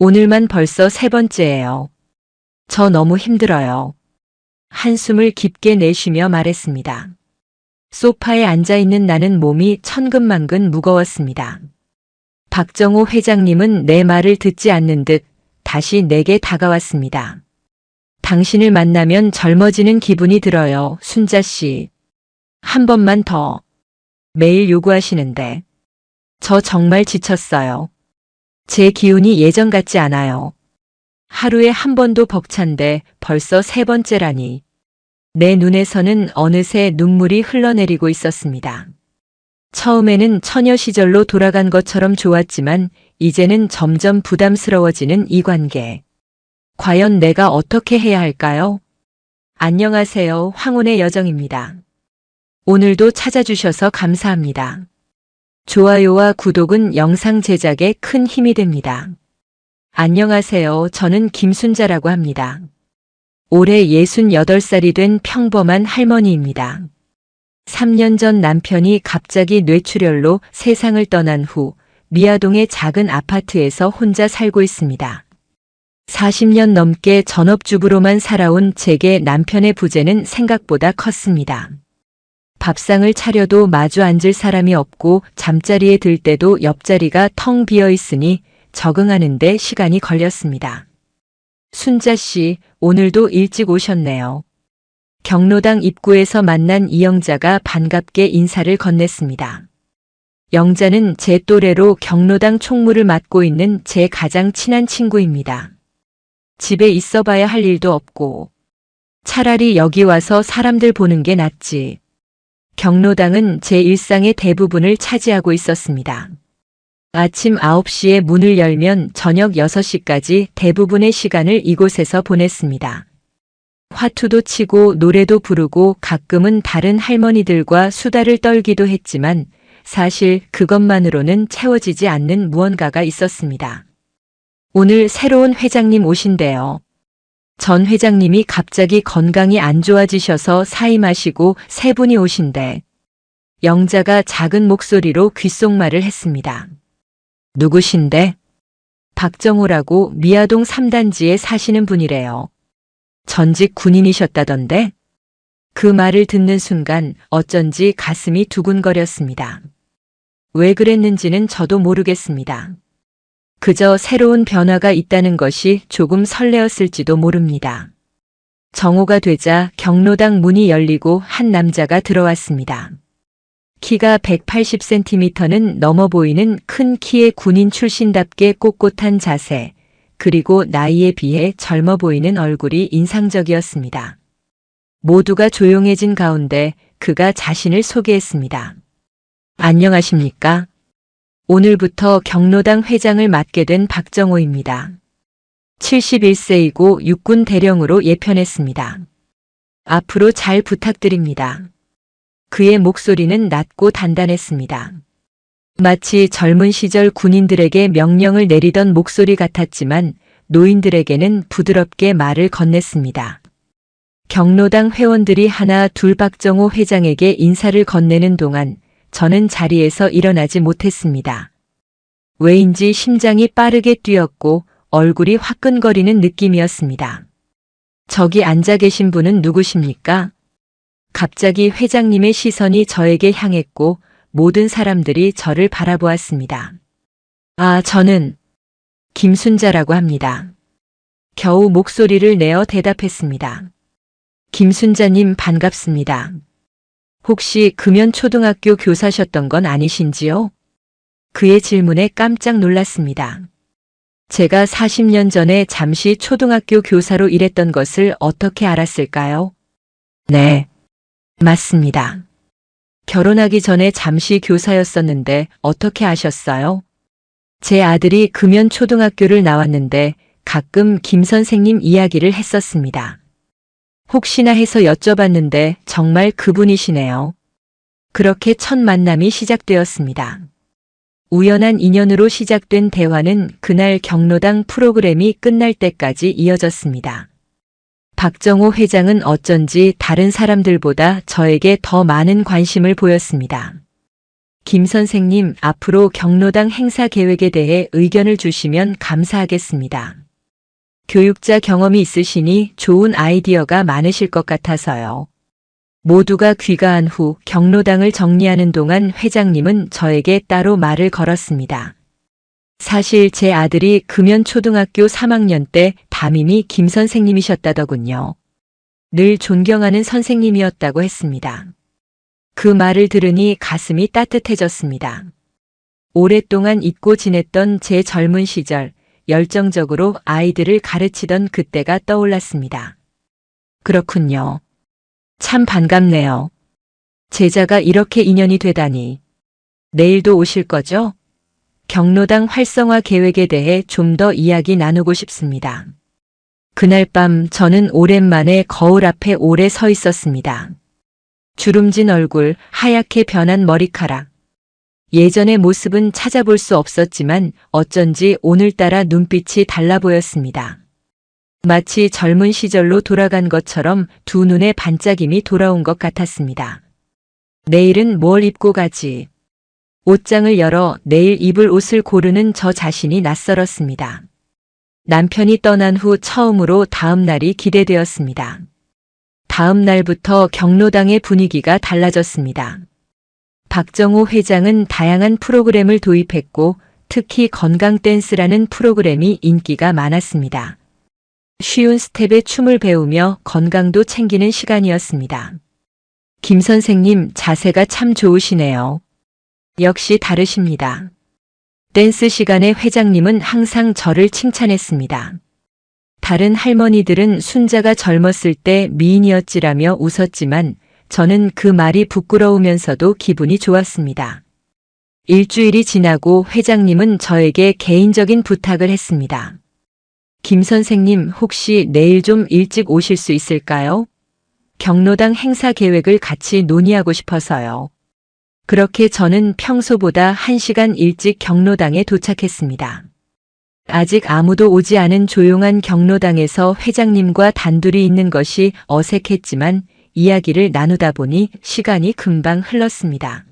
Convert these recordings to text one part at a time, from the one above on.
오늘만 벌써 세 번째예요. 저 너무 힘들어요. 한숨을 깊게 내쉬며 말했습니다. 소파에 앉아있는 나는 몸이 천근만근 무거웠습니다. 박정호 회장님은 내 말을 듣지 않는 듯 다시 내게 다가왔습니다. 당신을 만나면 젊어지는 기분이 들어요, 순자 씨. 한 번만 더. 매일 요구하시는데. 저 정말 지쳤어요. 제 기운이 예전 같지 않아요. 하루에 한 번도 벅찬데 벌써 세 번째라니. 내 눈에서는 어느새 눈물이 흘러내리고 있었습니다. 처음에는 처녀 시절로 돌아간 것처럼 좋았지만 이제는 점점 부담스러워지는 이 관계. 과연 내가 어떻게 해야 할까요? 안녕하세요. 황혼의 여정입니다. 오늘도 찾아주셔서 감사합니다. 좋아요와 구독은 영상 제작에 큰 힘이 됩니다. 안녕하세요. 저는 김순자라고 합니다. 올해 68살이 된 평범한 할머니입니다. 3년 전 남편이 갑자기 뇌출혈로 세상을 떠난 후 미아동의 작은 아파트에서 혼자 살고 있습니다. 40년 넘게 전업주부로만 살아온 제게 남편의 부재는 생각보다 컸습니다. 밥상을 차려도 마주 앉을 사람이 없고 잠자리에 들 때도 옆자리가 텅 비어 있으니 적응하는 데 시간이 걸렸습니다. 순자 씨, 오늘도 일찍 오셨네요. 경로당 입구에서 만난 이영자가 반갑게 인사를 건넸습니다. 영자는 제 또래로 경로당 총무를 맡고 있는 제 가장 친한 친구입니다. 집에 있어 봐야 할 일도 없고 차라리 여기 와서 사람들 보는 게 낫지. 경로당은 제 일상의 대부분을 차지하고 있었습니다. 아침 9시에 문을 열면 저녁 6시까지 대부분의 시간을 이곳에서 보냈습니다. 화투도 치고 노래도 부르고 가끔은 다른 할머니들과 수다를 떨기도 했지만 사실 그것만으로는 채워지지 않는 무언가가 있었습니다. 오늘 새로운 회장님 오신대요. 전 회장님이 갑자기 건강이 안 좋아지셔서 사임하시고 세 분이 오신대. 영자가 작은 목소리로 귓속말을 했습니다. 누구신데? 박정호라고 미아동 3단지에 사시는 분이래요. 전직 군인이셨다던데? 그 말을 듣는 순간 어쩐지 가슴이 두근거렸습니다. 왜 그랬는지는 저도 모르겠습니다. 그저 새로운 변화가 있다는 것이 조금 설레었을지도 모릅니다. 정오가 되자 경로당 문이 열리고 한 남자가 들어왔습니다. 키가 180cm는 넘어 보이는 큰 키의 군인 출신답게 꼿꼿한 자세, 그리고 나이에 비해 젊어 보이는 얼굴이 인상적이었습니다. 모두가 조용해진 가운데 그가 자신을 소개했습니다. 안녕하십니까? 오늘부터 경로당 회장을 맡게 된 박정호입니다. 71세이고 육군 대령으로 예편했습니다. 앞으로 잘 부탁드립니다. 그의 목소리는 낮고 단단했습니다. 마치 젊은 시절 군인들에게 명령을 내리던 목소리 같았지만 노인들에게는 부드럽게 말을 건넸습니다. 경로당 회원들이 하나 둘 박정호 회장에게 인사를 건네는 동안 저는 자리에서 일어나지 못했습니다. 왜인지 심장이 빠르게 뛰었고 얼굴이 화끈거리는 느낌이었습니다. 저기 앉아 계신 분은 누구십니까? 갑자기 회장님의 시선이 저에게 향했고 모든 사람들이 저를 바라보았습니다. 아, 저는 김순자라고 합니다. 겨우 목소리를 내어 대답했습니다. 김순자님 반갑습니다. 혹시 금연초등학교 교사셨던 건 아니신지요? 그의 질문에 깜짝 놀랐습니다. 제가 40년 전에 잠시 초등학교 교사로 일했던 것을 어떻게 알았을까요? 네, 맞습니다. 결혼하기 전에 잠시 교사였었는데 어떻게 아셨어요? 제 아들이 금연초등학교를 나왔는데 가끔 김 선생님 이야기를 했었습니다. 혹시나 해서 여쭤봤는데 정말 그분이시네요. 그렇게 첫 만남이 시작되었습니다. 우연한 인연으로 시작된 대화는 그날 경로당 프로그램이 끝날 때까지 이어졌습니다. 박정호 회장은 어쩐지 다른 사람들보다 저에게 더 많은 관심을 보였습니다. 김 선생님, 앞으로 경로당 행사 계획에 대해 의견을 주시면 감사하겠습니다. 교육자 경험이 있으시니 좋은 아이디어가 많으실 것 같아서요. 모두가 귀가한 후 경로당을 정리하는 동안 회장님은 저에게 따로 말을 걸었습니다. 사실 제 아들이 금연초등학교 3학년 때 담임이 김 선생님이셨다더군요. 늘 존경하는 선생님이었다고 했습니다. 그 말을 들으니 가슴이 따뜻해졌습니다. 오랫동안 잊고 지냈던 제 젊은 시절, 열정적으로 아이들을 가르치던 그때가 떠올랐습니다. 그렇군요. 참 반갑네요. 제자가 이렇게 인연이 되다니. 내일도 오실 거죠? 경로당 활성화 계획에 대해 좀 더 이야기 나누고 싶습니다. 그날 밤 저는 오랜만에 거울 앞에 오래 서 있었습니다. 주름진 얼굴, 하얗게 변한 머리카락. 예전의 모습은 찾아볼 수 없었지만 어쩐지 오늘따라 눈빛이 달라 보였습니다. 마치 젊은 시절로 돌아간 것처럼 두 눈에 반짝임이 돌아온 것 같았습니다. 내일은 뭘 입고 가지? 옷장을 열어 내일 입을 옷을 고르는 저 자신이 낯설었습니다. 남편이 떠난 후 처음으로 다음 날이 기대되었습니다. 다음 날부터 경로당의 분위기가 달라졌습니다. 박정호 회장은 다양한 프로그램을 도입했고 특히 건강 댄스라는 프로그램이 인기가 많았습니다. 쉬운 스텝에 춤을 배우며 건강도 챙기는 시간이었습니다. 김 선생님, 자세가 참 좋으시네요. 역시 다르십니다. 댄스 시간에 회장님은 항상 저를 칭찬했습니다. 다른 할머니들은 순자가 젊었을 때 미인이었지라며 웃었지만 저는 그 말이 부끄러우면서도 기분이 좋았습니다. 일주일이 지나고 회장님은 저에게 개인적인 부탁을 했습니다. 김 선생님, 혹시 내일 좀 일찍 오실 수 있을까요? 경로당 행사 계획을 같이 논의하고 싶어서요. 그렇게 저는 평소보다 1시간 일찍 경로당에 도착했습니다. 아직 아무도 오지 않은 조용한 경로당에서 회장님과 단둘이 있는 것이 어색했지만 이야기를 나누다 보니 시간이 금방 흘렀습니다.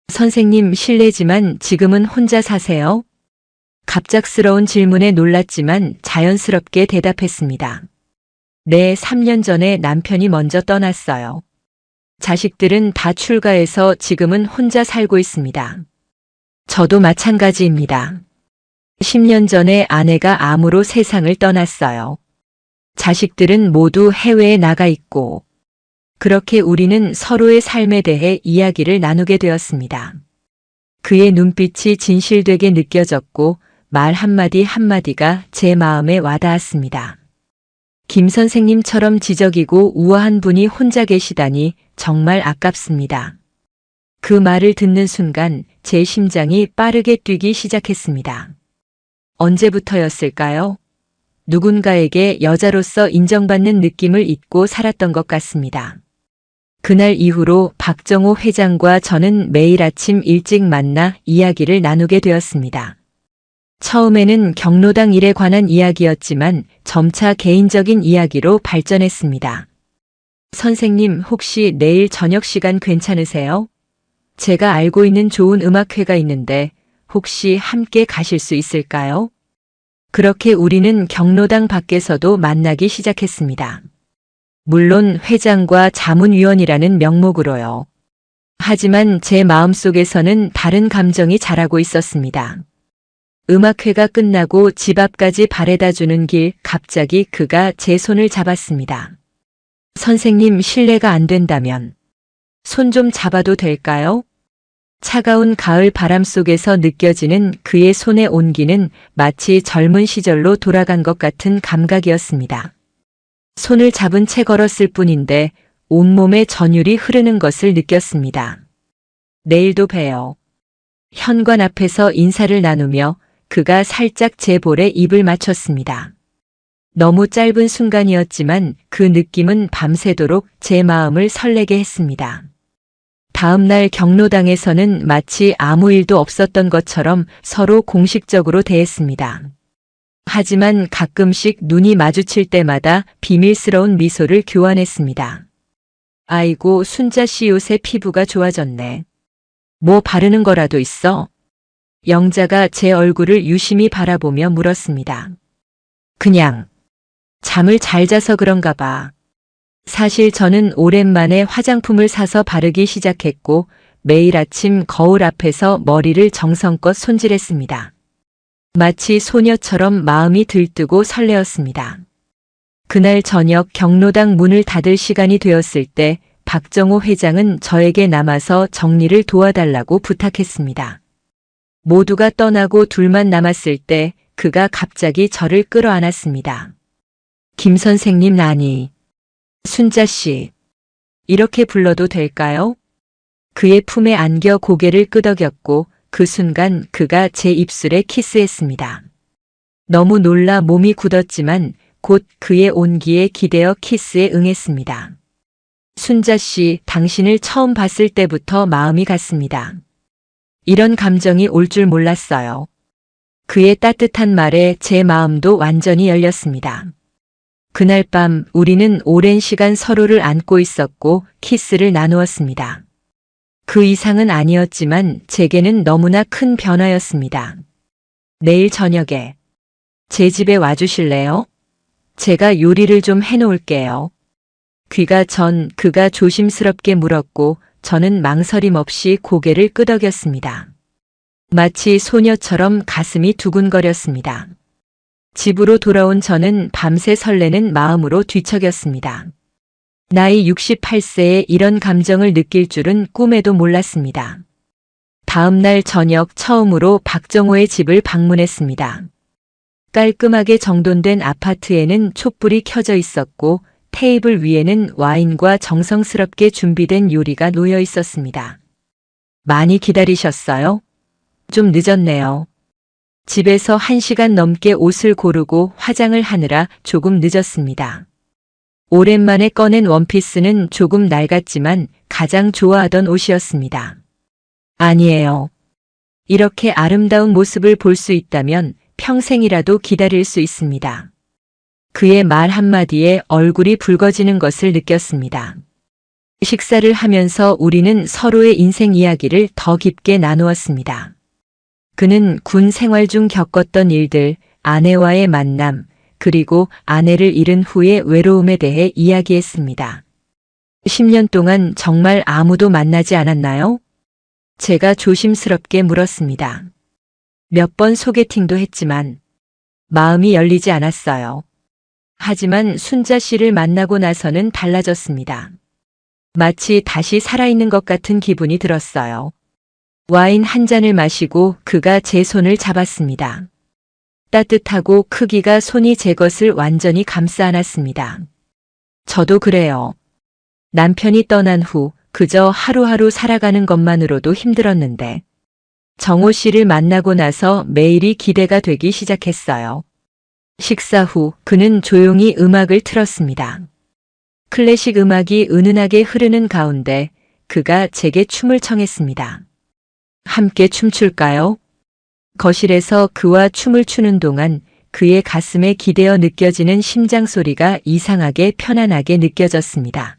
선생님, 실례지만 지금은 혼자 사세요? 갑작스러운 질문에 놀랐지만 자연스럽게 대답했습니다. 네, 3년 전에 남편이 먼저 떠났어요. 자식들은 다 출가해서 지금은 혼자 살고 있습니다. 저도 마찬가지입니다. 10년 전에 아내가 암으로 세상을 떠났어요. 자식들은 모두 해외에 나가 있고, 그렇게 우리는 서로의 삶에 대해 이야기를 나누게 되었습니다. 그의 눈빛이 진실되게 느껴졌고 말 한마디 한마디가 제 마음에 와닿았습니다. 김 선생님처럼 지적이고 우아한 분이 혼자 계시다니 정말 아깝습니다. 그 말을 듣는 순간 제 심장이 빠르게 뛰기 시작했습니다. 언제부터였을까요? 누군가에게 여자로서 인정받는 느낌을 잊고 살았던 것 같습니다. 그날 이후로 박정호 회장과 저는 매일 아침 일찍 만나 이야기를 나누게 되었습니다. 처음에는 경로당 일에 관한 이야기였지만 점차 개인적인 이야기로 발전했습니다. 선생님, 혹시 내일 저녁 시간 괜찮으세요? 제가 알고 있는 좋은 음악회가 있는데 혹시 함께 가실 수 있을까요? 그렇게 우리는 경로당 밖에서도 만나기 시작했습니다. 물론 회장과 자문위원이라는 명목으로요. 하지만 제 마음속에서는 다른 감정이 자라고 있었습니다. 음악회가 끝나고 집 앞까지 바래다 주는 길, 갑자기 그가 제 손을 잡았습니다. 선생님, 실례가 안 된다면 손 좀 잡아도 될까요? 차가운 가을 바람 속에서 느껴지는 그의 손의 온기는 마치 젊은 시절로 돌아간 것 같은 감각이었습니다. 손을 잡은 채 걸었을 뿐인데 온몸에 전율이 흐르는 것을 느꼈습니다. 내일도 봬요. 현관 앞에서 인사를 나누며 그가 살짝 제 볼에 입을 맞췄습니다. 너무 짧은 순간이었지만 그 느낌은 밤새도록 제 마음을 설레게 했습니다. 다음 날 경로당에서는 마치 아무 일도 없었던 것처럼 서로 공식적으로 대했습니다. 하지만 가끔씩 눈이 마주칠 때마다 비밀스러운 미소를 교환했습니다. 아이고, 순자 씨 요새 피부가 좋아졌네. 뭐 바르는 거라도 있어? 영자가 제 얼굴을 유심히 바라보며 물었습니다. 그냥 잠을 잘 자서 그런가 봐. 사실 저는 오랜만에 화장품을 사서 바르기 시작했고 매일 아침 거울 앞에서 머리를 정성껏 손질했습니다. 마치 소녀처럼 마음이 들뜨고 설레었습니다. 그날 저녁 경로당 문을 닫을 시간이 되었을 때 박정호 회장은 저에게 남아서 정리를 도와달라고 부탁했습니다. 모두가 떠나고 둘만 남았을 때 그가 갑자기 저를 끌어안았습니다. 김 선생님 아니, 순자 씨, 이렇게 불러도 될까요? 그의 품에 안겨 고개를 끄덕였고 그 순간 그가 제 입술에 키스했습니다. 너무 놀라 몸이 굳었지만 곧 그의 온기에 기대어 키스에 응했습니다. 순자 씨, 당신을 처음 봤을 때부터 마음이 갔습니다. 이런 감정이 올 줄 몰랐어요. 그의 따뜻한 말에 제 마음도 완전히 열렸습니다. 그날 밤 우리는 오랜 시간 서로를 안고 있었고 키스를 나누었습니다. 그 이상은 아니었지만 제게는 너무나 큰 변화였습니다. 내일 저녁에 제 집에 와주실래요? 제가 요리를 좀 해놓을게요. 귀가 전 그가 조심스럽게 물었고 저는 망설임 없이 고개를 끄덕였습니다. 마치 소녀처럼 가슴이 두근거렸습니다. 집으로 돌아온 저는 밤새 설레는 마음으로 뒤척였습니다. 나이 68세에 이런 감정을 느낄 줄은 꿈에도 몰랐습니다. 다음 날 저녁 처음으로 박정호의 집을 방문했습니다. 깔끔하게 정돈된 아파트에는 촛불이 켜져 있었고 테이블 위에는 와인과 정성스럽게 준비된 요리가 놓여 있었습니다. 많이 기다리셨어요? 좀 늦었네요. 집에서 1시간 넘게 옷을 고르고 화장을 하느라 조금 늦었습니다. 오랜만에 꺼낸 원피스는 조금 낡았지만 가장 좋아하던 옷이었습니다. 아니에요. 이렇게 아름다운 모습을 볼 수 있다면 평생이라도 기다릴 수 있습니다. 그의 말 한마디에 얼굴이 붉어지는 것을 느꼈습니다. 식사를 하면서 우리는 서로의 인생 이야기를 더 깊게 나누었습니다. 그는 군 생활 중 겪었던 일들, 아내와의 만남, 그리고 아내를 잃은 후의 외로움에 대해 이야기했습니다. 10년 동안 정말 아무도 만나지 않았나요? 제가 조심스럽게 물었습니다. 몇 번 소개팅도 했지만 마음이 열리지 않았어요. 하지만 순자 씨를 만나고 나서는 달라졌습니다. 마치 다시 살아있는 것 같은 기분이 들었어요. 와인 한 잔을 마시고 그가 제 손을 잡았습니다. 따뜻하고 크기가 손이 제 것을 완전히 감싸 안았습니다. 저도 그래요. 남편이 떠난 후 그저 하루하루 살아가는 것만으로도 힘들었는데 정호 씨를 만나고 나서 매일이 기대가 되기 시작했어요. 식사 후 그는 조용히 음악을 틀었습니다. 클래식 음악이 은은하게 흐르는 가운데 그가 제게 춤을 청했습니다. 함께 춤출까요? 거실에서 그와 춤을 추는 동안 그의 가슴에 기대어 느껴지는 심장 소리가 이상하게 편안하게 느껴졌습니다.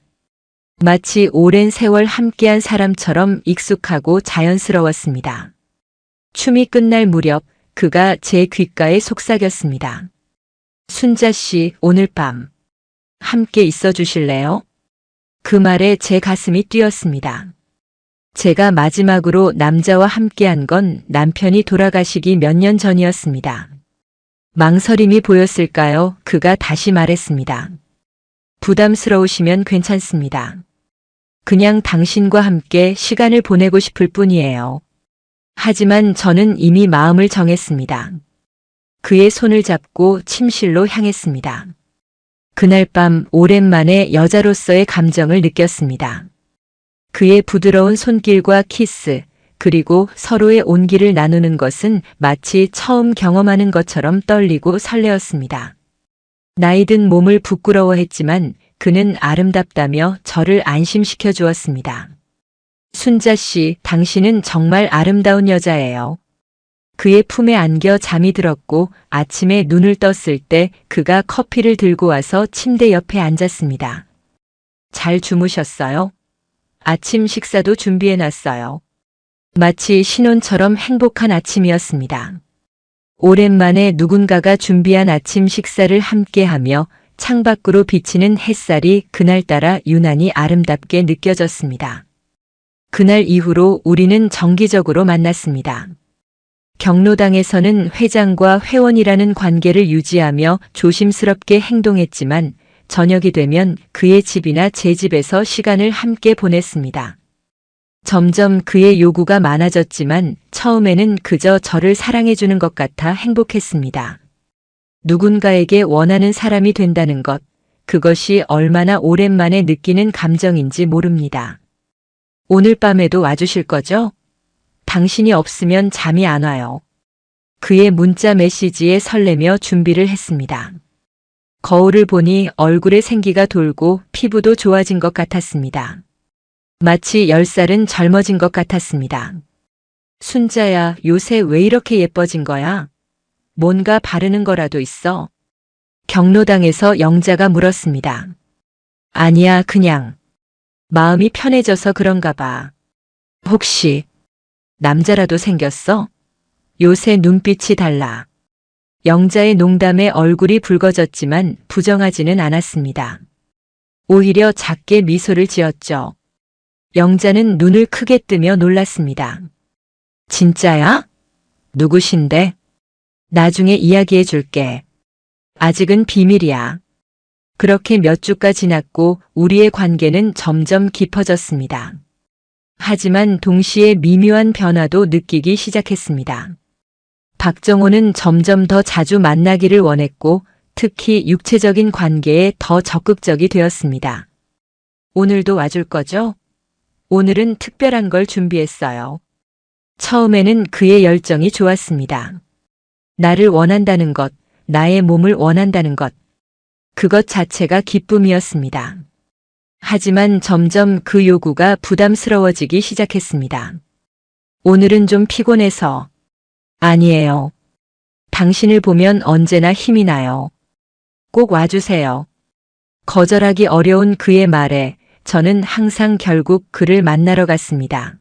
마치 오랜 세월 함께한 사람처럼 익숙하고 자연스러웠습니다. 춤이 끝날 무렵 그가 제 귓가에 속삭였습니다. 순자 씨, 오늘 밤 함께 있어 주실래요? 그 말에 제 가슴이 뛰었습니다. 제가 마지막으로 남자와 함께한 건 남편이 돌아가시기 몇 년 전이었습니다. 망설임이 보였을까요? 그가 다시 말했습니다. 부담스러우시면 괜찮습니다. 그냥 당신과 함께 시간을 보내고 싶을 뿐이에요. 하지만 저는 이미 마음을 정했습니다. 그의 손을 잡고 침실로 향했습니다. 그날 밤 오랜만에 여자로서의 감정을 느꼈습니다. 그의 부드러운 손길과 키스, 그리고 서로의 온기를 나누는 것은 마치 처음 경험하는 것처럼 떨리고 설레었습니다. 나이든 몸을 부끄러워했지만 그는 아름답다며 저를 안심시켜 주었습니다. 순자 씨, 당신은 정말 아름다운 여자예요. 그의 품에 안겨 잠이 들었고 아침에 눈을 떴을 때 그가 커피를 들고 와서 침대 옆에 앉았습니다. 잘 주무셨어요? 아침 식사도 준비해놨어요. 마치 신혼처럼 행복한 아침이었습니다. 오랜만에 누군가가 준비한 아침 식사를 함께하며 창밖으로 비치는 햇살이 그날따라 유난히 아름답게 느껴졌습니다. 그날 이후로 우리는 정기적으로 만났습니다. 경로당에서는 회장과 회원이라는 관계를 유지하며 조심스럽게 행동했지만 저녁이 되면 그의 집이나 제 집에서 시간을 함께 보냈습니다. 점점 그의 요구가 많아졌지만 처음에는 그저 저를 사랑해주는 것 같아 행복했습니다. 누군가에게 원하는 사람이 된다는 것, 그것이 얼마나 오랜만에 느끼는 감정인지 모릅니다. 오늘 밤에도 와주실 거죠? 당신이 없으면 잠이 안 와요. 그의 문자 메시지에 설레며 준비를 했습니다. 거울을 보니 얼굴에 생기가 돌고 피부도 좋아진 것 같았습니다. 마치 10살은 젊어진 것 같았습니다. 순자야, 요새 왜 이렇게 예뻐진 거야? 뭔가 바르는 거라도 있어? 경로당에서 영자가 물었습니다. 아니야, 그냥. 마음이 편해져서 그런가 봐. 혹시 남자라도 생겼어? 요새 눈빛이 달라. 영자의 농담에 얼굴이 붉어졌지만 부정하지는 않았습니다. 오히려 작게 미소를 지었죠. 영자는 눈을 크게 뜨며 놀랐습니다. 진짜야? 누구신데? 나중에 이야기해 줄게. 아직은 비밀이야. 그렇게 몇 주가 지났고 우리의 관계는 점점 깊어졌습니다. 하지만 동시에 미묘한 변화도 느끼기 시작했습니다. 박정호는 점점 더 자주 만나기를 원했고 특히 육체적인 관계에 더 적극적이 되었습니다. 오늘도 와줄 거죠? 오늘은 특별한 걸 준비했어요. 처음에는 그의 열정이 좋았습니다. 나를 원한다는 것, 나의 몸을 원한다는 것. 그것 자체가 기쁨이었습니다. 하지만 점점 그 요구가 부담스러워지기 시작했습니다. 오늘은 좀 피곤해서. 아니에요. 당신을 보면 언제나 힘이 나요. 꼭 와주세요. 거절하기 어려운 그의 말에 저는 항상 결국 그를 만나러 갔습니다.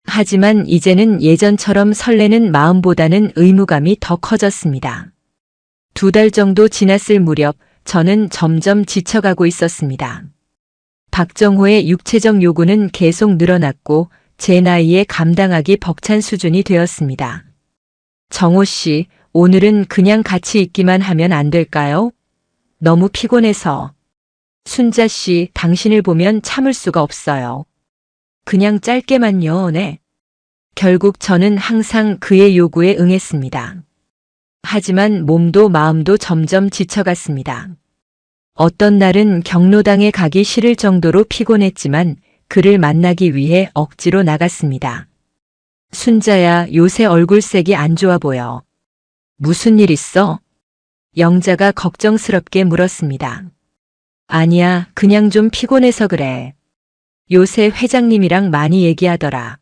하지만 이제는 예전처럼 설레는 마음보다는 의무감이 더 커졌습니다. 2달 정도 지났을 무렵 저는 점점 지쳐가고 있었습니다. 박정호의 육체적 요구는 계속 늘어났고 제 나이에 감당하기 벅찬 수준이 되었습니다. 정호 씨, 오늘은 그냥 같이 있기만 하면 안 될까요? 너무 피곤해서. 순자 씨, 당신을 보면 참을 수가 없어요. 그냥 짧게만요, 네. 결국 저는 항상 그의 요구에 응했습니다. 하지만 몸도 마음도 점점 지쳐갔습니다. 어떤 날은 경로당에 가기 싫을 정도로 피곤했지만 그를 만나기 위해 억지로 나갔습니다. 순자야, 요새 얼굴색이 안 좋아 보여. 무슨 일 있어? 영자가 걱정스럽게 물었습니다. 아니야, 그냥 좀 피곤해서 그래. 요새 회장님이랑 많이 얘기하더라.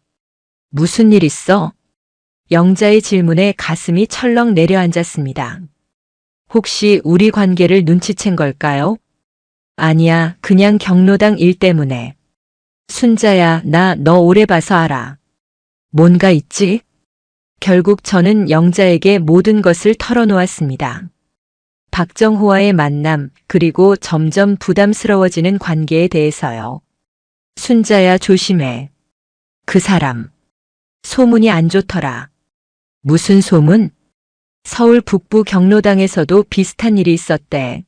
무슨 일 있어? 영자의 질문에 가슴이 철렁 내려앉았습니다. 혹시 우리 관계를 눈치챈 걸까요? 아니야, 그냥 경로당 일 때문에. 순자야, 나 너 오래 봐서 알아. 뭔가 있지? 결국 저는 영자에게 모든 것을 털어놓았습니다. 박정호와의 만남, 그리고 점점 부담스러워지는 관계에 대해서요. 순자야, 조심해. 그 사람. 소문이 안 좋더라. 무슨 소문? 서울 북부 경로당에서도 비슷한 일이 있었대.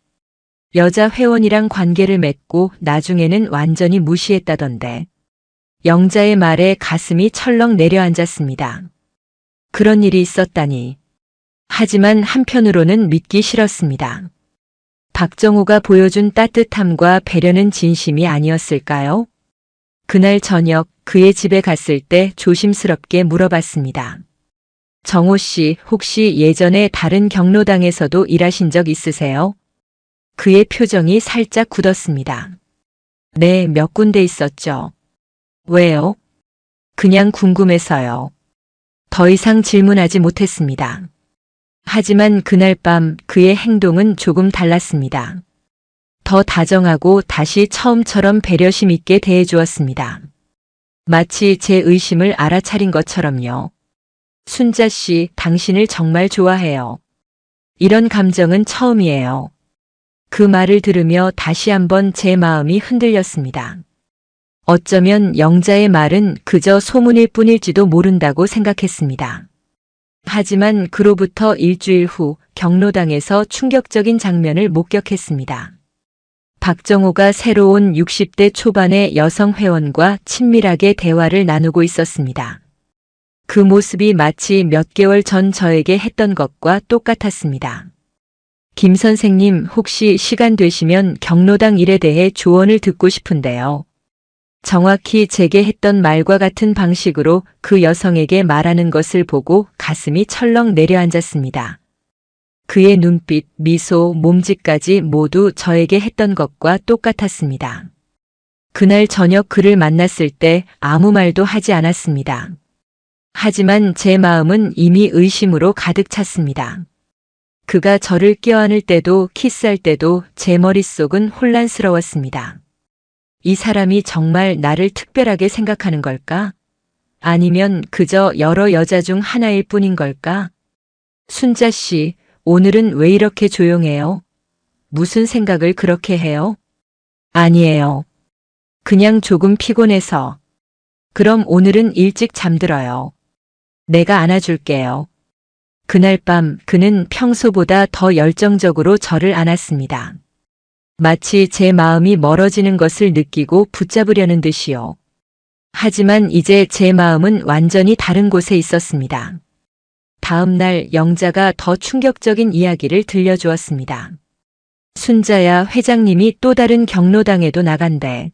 여자 회원이랑 관계를 맺고 나중에는 완전히 무시했다던데. 영자의 말에 가슴이 철렁 내려앉았습니다. 그런 일이 있었다니. 하지만 한편으로는 믿기 싫었습니다. 박정호가 보여준 따뜻함과 배려는 진심이 아니었을까요? 그날 저녁 그의 집에 갔을 때 조심스럽게 물어봤습니다. 정호 씨, 혹시 예전에 다른 경로당에서도 일하신 적 있으세요? 그의 표정이 살짝 굳었습니다. 네, 몇 군데 있었죠. 왜요? 그냥 궁금해서요. 더 이상 질문하지 못했습니다. 하지만 그날 밤 그의 행동은 조금 달랐습니다. 더 다정하고 다시 처음처럼 배려심 있게 대해주었습니다. 마치 제 의심을 알아차린 것처럼요. 순자 씨, 당신을 정말 좋아해요. 이런 감정은 처음이에요. 그 말을 들으며 다시 한번 제 마음이 흔들렸습니다. 어쩌면 영자의 말은 그저 소문일 뿐일지도 모른다고 생각했습니다. 하지만 그로부터 일주일 후 경로당에서 충격적인 장면을 목격했습니다. 박정호가 새로 온 60대 초반의 여성 회원과 친밀하게 대화를 나누고 있었습니다. 그 모습이 마치 몇 개월 전 저에게 했던 것과 똑같았습니다. 김 선생님, 혹시 시간 되시면 경로당 일에 대해 조언을 듣고 싶은데요. 정확히 제게 했던 말과 같은 방식으로 그 여성에게 말하는 것을 보고 가슴이 철렁 내려앉았습니다. 그의 눈빛, 미소, 몸짓까지 모두 저에게 했던 것과 똑같았습니다. 그날 저녁 그를 만났을 때 아무 말도 하지 않았습니다. 하지만 제 마음은 이미 의심으로 가득 찼습니다. 그가 저를 껴안을 때도 키스할 때도 제 머릿속은 혼란스러웠습니다. 이 사람이 정말 나를 특별하게 생각하는 걸까? 아니면 그저 여러 여자 중 하나일 뿐인 걸까? 순자 씨, 오늘은 왜 이렇게 조용해요? 무슨 생각을 그렇게 해요? 아니에요. 그냥 조금 피곤해서. 그럼 오늘은 일찍 잠들어요. 내가 안아줄게요. 그날 밤 그는 평소보다 더 열정적으로 저를 안았습니다. 마치 제 마음이 멀어지는 것을 느끼고 붙잡으려는 듯이요. 하지만 이제 제 마음은 완전히 다른 곳에 있었습니다. 다음 날 영자가 더 충격적인 이야기를 들려주었습니다. 순자야, 회장님이 또 다른 경로당에도 나간대.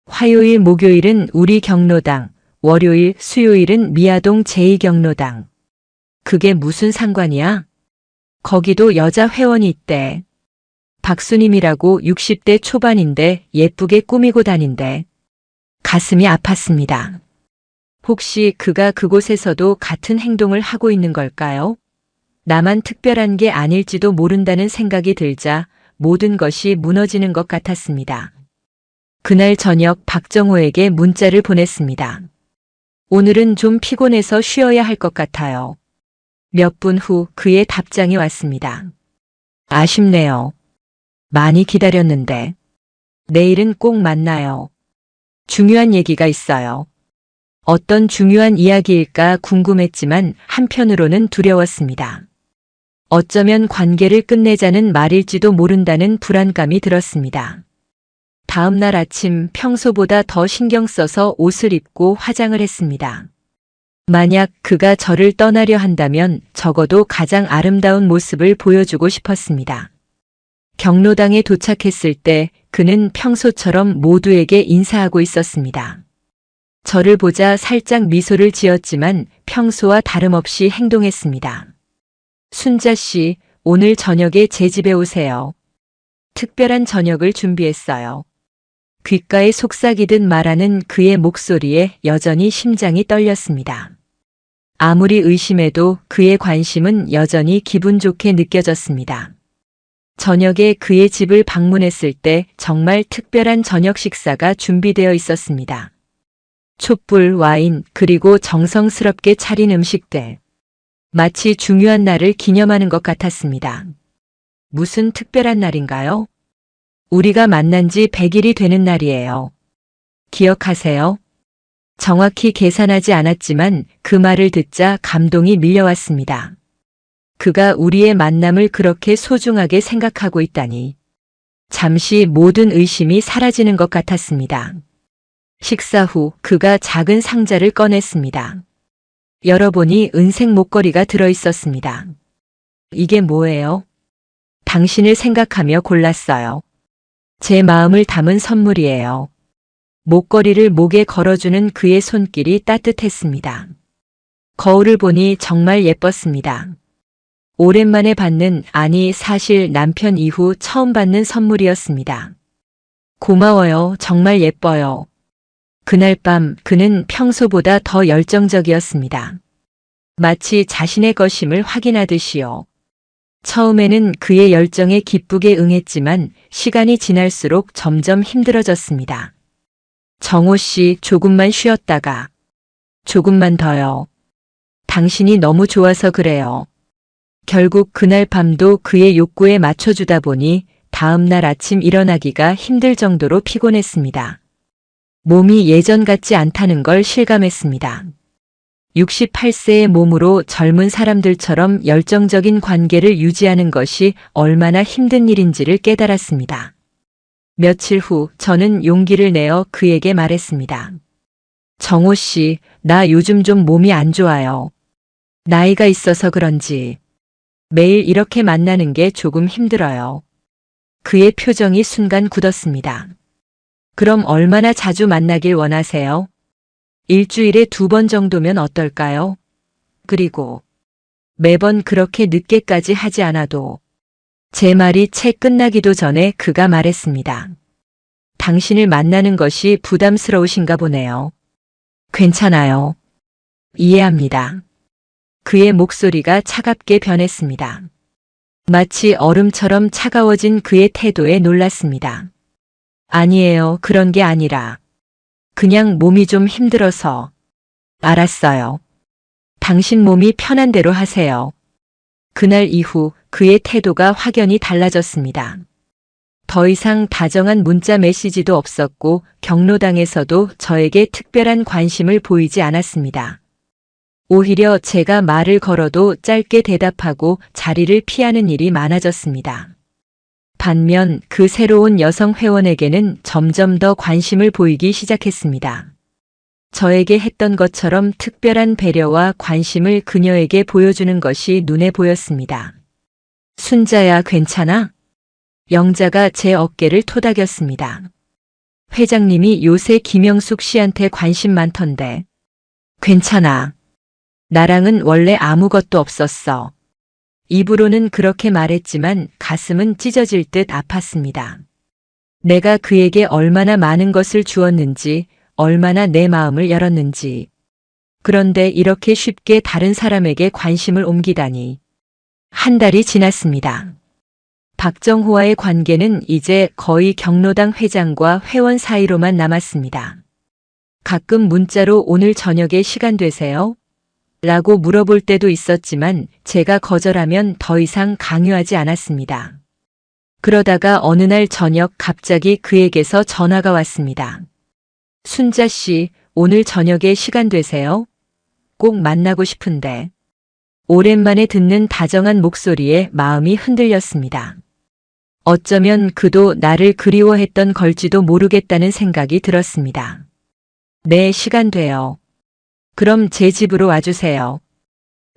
화요일, 목요일은 우리 경로당, 월요일, 수요일은 미아동 제2경로당. 그게 무슨 상관이야? 거기도 여자 회원이 있대. 박수님이라고 60대 초반인데 예쁘게 꾸미고 다닌대. 가슴이 아팠습니다. 혹시 그가 그곳에서도 같은 행동을 하고 있는 걸까요? 나만 특별한 게 아닐지도 모른다는 생각이 들자 모든 것이 무너지는 것 같았습니다. 그날 저녁 박정호에게 문자를 보냈습니다. 오늘은 좀 피곤해서 쉬어야 할 것 같아요. 몇 분 후 그의 답장이 왔습니다. 아쉽네요. 많이 기다렸는데. 내일은 꼭 만나요. 중요한 얘기가 있어요. 어떤 중요한 이야기일까 궁금했지만 한편으로는 두려웠습니다. 어쩌면 관계를 끝내자는 말일지도 모른다는 불안감이 들었습니다. 다음 날 아침 평소보다 더 신경 써서 옷을 입고 화장을 했습니다. 만약 그가 저를 떠나려 한다면 적어도 가장 아름다운 모습을 보여주고 싶었습니다. 경로당에 도착했을 때 그는 평소처럼 모두에게 인사하고 있었습니다. 저를 보자 살짝 미소를 지었지만 평소와 다름없이 행동했습니다. 순자 씨, 오늘 저녁에 제 집에 오세요. 특별한 저녁을 준비했어요. 귓가에 속삭이듯 말하는 그의 목소리에 여전히 심장이 떨렸습니다. 아무리 의심해도 그의 관심은 여전히 기분 좋게 느껴졌습니다. 저녁에 그의 집을 방문했을 때 정말 특별한 저녁 식사가 준비되어 있었습니다. 촛불, 와인, 그리고 정성스럽게 차린 음식들. 마치 중요한 날을 기념하는 것 같았습니다. 무슨 특별한 날인가요? 우리가 만난 지 100일이 되는 날이에요. 기억하세요? 정확히 계산하지 않았지만 그 말을 듣자 감동이 밀려왔습니다. 그가 우리의 만남을 그렇게 소중하게 생각하고 있다니. 잠시 모든 의심이 사라지는 것 같았습니다. 식사 후 그가 작은 상자를 꺼냈습니다. 열어보니 은색 목걸이가 들어있었습니다. 이게 뭐예요? 당신을 생각하며 골랐어요. 제 마음을 담은 선물이에요. 목걸이를 목에 걸어주는 그의 손길이 따뜻했습니다. 거울을 보니 정말 예뻤습니다. 오랜만에 받는, 아니 사실 남편 이후 처음 받는 선물이었습니다. 고마워요. 정말 예뻐요. 그날 밤 그는 평소보다 더 열정적이었습니다. 마치 자신의 것임을 확인하듯이요. 처음에는 그의 열정에 기쁘게 응했지만 시간이 지날수록 점점 힘들어졌습니다. 정호 씨, 조금만 쉬었다가. 조금만 더요. 당신이 너무 좋아서 그래요. 결국 그날 밤도 그의 욕구에 맞춰주다 보니 다음 날 아침 일어나기가 힘들 정도로 피곤했습니다. 몸이 예전 같지 않다는 걸 실감했습니다. 68세의 몸으로 젊은 사람들처럼 열정적인 관계를 유지하는 것이 얼마나 힘든 일인지를 깨달았습니다. 며칠 후 저는 용기를 내어 그에게 말했습니다. 정호 씨, 나 요즘 좀 몸이 안 좋아요. 나이가 있어서 그런지 매일 이렇게 만나는 게 조금 힘들어요. 그의 표정이 순간 굳었습니다. 그럼 얼마나 자주 만나길 원하세요? 일주일에 2번 정도면 어떨까요? 그리고 매번 그렇게 늦게까지 하지 않아도. 제 말이 채 끝나기도 전에 그가 말했습니다. 당신을 만나는 것이 부담스러우신가 보네요. 괜찮아요. 이해합니다. 그의 목소리가 차갑게 변했습니다. 마치 얼음처럼 차가워진 그의 태도에 놀랐습니다. 아니에요. 그런 게 아니라 그냥 몸이 좀 힘들어서. 알았어요. 당신 몸이 편한 대로 하세요. 그날 이후 그의 태도가 확연히 달라졌습니다. 더 이상 다정한 문자 메시지도 없었고 경로당에서도 저에게 특별한 관심을 보이지 않았습니다. 오히려 제가 말을 걸어도 짧게 대답하고 자리를 피하는 일이 많아졌습니다. 반면 그 새로운 여성 회원에게는 점점 더 관심을 보이기 시작했습니다. 저에게 했던 것처럼 특별한 배려와 관심을 그녀에게 보여주는 것이 눈에 보였습니다. 순자야, 괜찮아? 영자가 제 어깨를 토닥였습니다. 회장님이 요새 김영숙 씨한테 관심 많던데. 괜찮아. 나랑은 원래 아무것도 없었어. 입으로는 그렇게 말했지만 가슴은 찢어질 듯 아팠습니다. 내가 그에게 얼마나 많은 것을 주었는지, 얼마나 내 마음을 열었는지. 그런데 이렇게 쉽게 다른 사람에게 관심을 옮기다니. 한 달이 지났습니다. 박정호와의 관계는 이제 거의 경로당 회장과 회원 사이로만 남았습니다. 가끔 문자로 오늘 저녁에 시간 되세요? 라고 물어볼 때도 있었지만 제가 거절하면 더 이상 강요하지 않았습니다. 그러다가 어느 날 저녁 갑자기 그에게서 전화가 왔습니다. 순자 씨, 오늘 저녁에 시간 되세요? 꼭 만나고 싶은데. 오랜만에 듣는 다정한 목소리에 마음이 흔들렸습니다. 어쩌면 그도 나를 그리워했던 걸지도 모르겠다는 생각이 들었습니다. 네, 시간 돼요. 그럼 제 집으로 와주세요.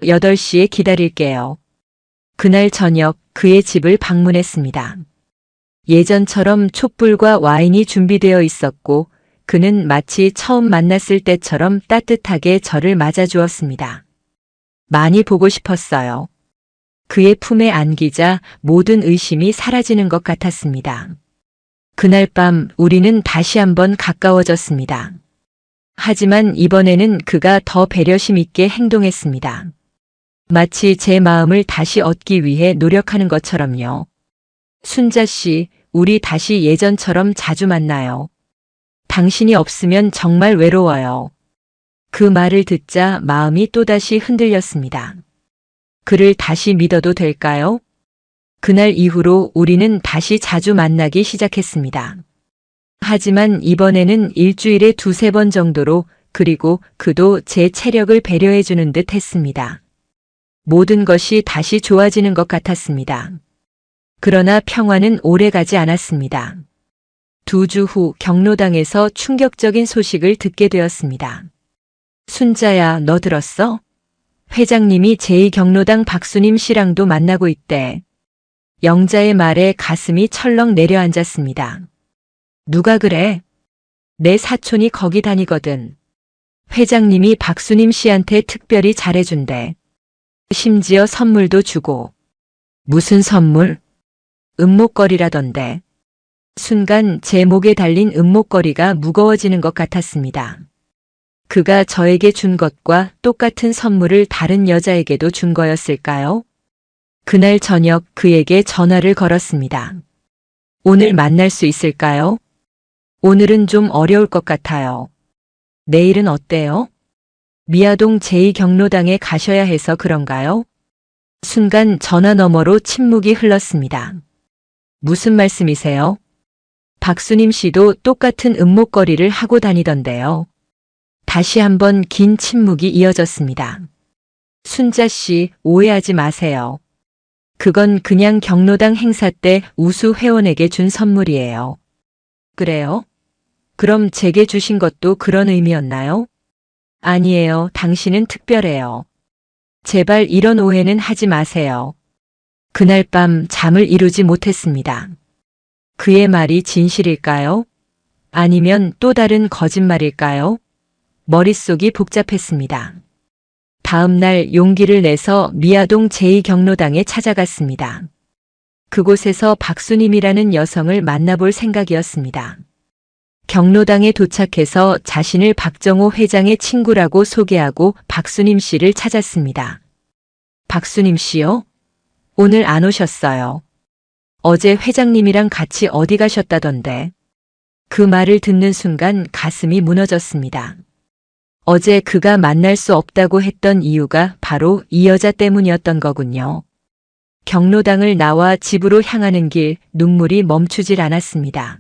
8시에 기다릴게요. 그날 저녁 그의 집을 방문했습니다. 예전처럼 촛불과 와인이 준비되어 있었고 그는 마치 처음 만났을 때처럼 따뜻하게 저를 맞아주었습니다. 많이 보고 싶었어요. 그의 품에 안기자 모든 의심이 사라지는 것 같았습니다. 그날 밤 우리는 다시 한번 가까워졌습니다. 하지만 이번에는 그가 더 배려심 있게 행동했습니다. 마치 제 마음을 다시 얻기 위해 노력하는 것처럼요. 순자 씨, 우리 다시 예전처럼 자주 만나요. 당신이 없으면 정말 외로워요. 그 말을 듣자 마음이 또다시 흔들렸습니다. 그를 다시 믿어도 될까요? 그날 이후로 우리는 다시 자주 만나기 시작했습니다. 하지만 이번에는 일주일에 2-3번 정도로, 그리고 그도 제 체력을 배려해 주는 듯 했습니다. 모든 것이 다시 좋아지는 것 같았습니다. 그러나 평화는 오래 가지 않았습니다. 2주 후 경로당에서 충격적인 소식을 듣게 되었습니다. 순자야, 너 들었어? 회장님이 제2경로당 박수님 씨랑도 만나고 있대. 영자의 말에 가슴이 철렁 내려앉았습니다. 누가 그래? 내 사촌이 거기 다니거든. 회장님이 박수님 씨한테 특별히 잘해준대. 심지어 선물도 주고. 무슨 선물? 은목걸이라던데. 순간 제 목에 달린 은목걸이가 무거워지는 것 같았습니다. 그가 저에게 준 것과 똑같은 선물을 다른 여자에게도 준 거였을까요? 그날 저녁 그에게 전화를 걸었습니다. 오늘 만날 수 있을까요? 오늘은 좀 어려울 것 같아요. 내일은 어때요? 미아동 제2경로당에 가셔야 해서 그런가요? 순간 전화 너머로 침묵이 흘렀습니다. 무슨 말씀이세요? 박수님 씨도 똑같은 음목거리를 하고 다니던데요. 다시 한번 긴 침묵이 이어졌습니다. 순자 씨, 오해하지 마세요. 그건 그냥 경로당 행사 때 우수 회원에게 준 선물이에요. 그래요? 그럼 제게 주신 것도 그런 의미였나요? 아니에요. 당신은 특별해요. 제발 이런 오해는 하지 마세요. 그날 밤 잠을 이루지 못했습니다. 그의 말이 진실일까요? 아니면 또 다른 거짓말일까요? 머릿속이 복잡했습니다. 다음 날 용기를 내서 미아동 제2경로당에 찾아갔습니다. 그곳에서 박수님이라는 여성을 만나볼 생각이었습니다. 경로당에 도착해서 자신을 박정호 회장의 친구라고 소개하고 박수님 씨를 찾았습니다. 박수님 씨요? 오늘 안 오셨어요. 어제 회장님이랑 같이 어디 가셨다던데. 그 말을 듣는 순간 가슴이 무너졌습니다. 어제 그가 만날 수 없다고 했던 이유가 바로 이 여자 때문이었던 거군요. 경로당을 나와 집으로 향하는 길 눈물이 멈추질 않았습니다.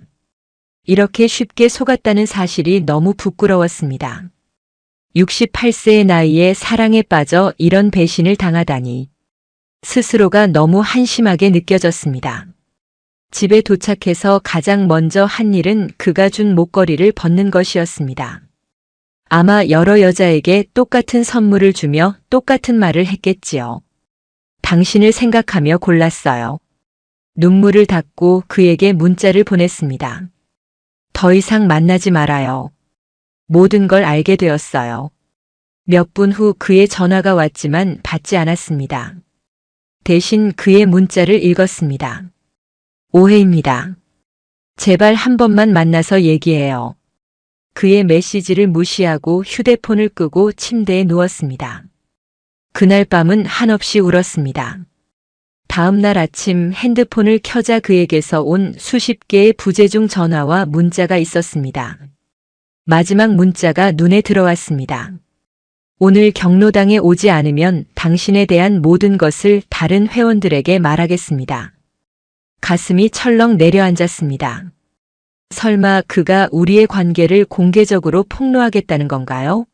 이렇게 쉽게 속았다는 사실이 너무 부끄러웠습니다. 68세의 나이에 사랑에 빠져 이런 배신을 당하다니. 스스로가 너무 한심하게 느껴졌습니다. 집에 도착해서 가장 먼저 한 일은 그가 준 목걸이를 벗는 것이었습니다. 아마 여러 여자에게 똑같은 선물을 주며 똑같은 말을 했겠지요. 당신을 생각하며 골랐어요. 눈물을 닦고 그에게 문자를 보냈습니다. 더 이상 만나지 말아요. 모든 걸 알게 되었어요. 몇 분 후 그의 전화가 왔지만 받지 않았습니다. 대신 그의 문자를 읽었습니다. 오해입니다. 제발 한 번만 만나서 얘기해요. 그의 메시지를 무시하고 휴대폰을 끄고 침대에 누웠습니다. 그날 밤은 한없이 울었습니다. 다음 날 아침 핸드폰을 켜자 그에게서 온 수십 개의 부재중 전화와 문자가 있었습니다. 마지막 문자가 눈에 들어왔습니다. 오늘 경로당에 오지 않으면 당신에 대한 모든 것을 다른 회원들에게 말하겠습니다. 가슴이 철렁 내려앉았습니다. 설마 그가 우리의 관계를 공개적으로 폭로하겠다는 건가요?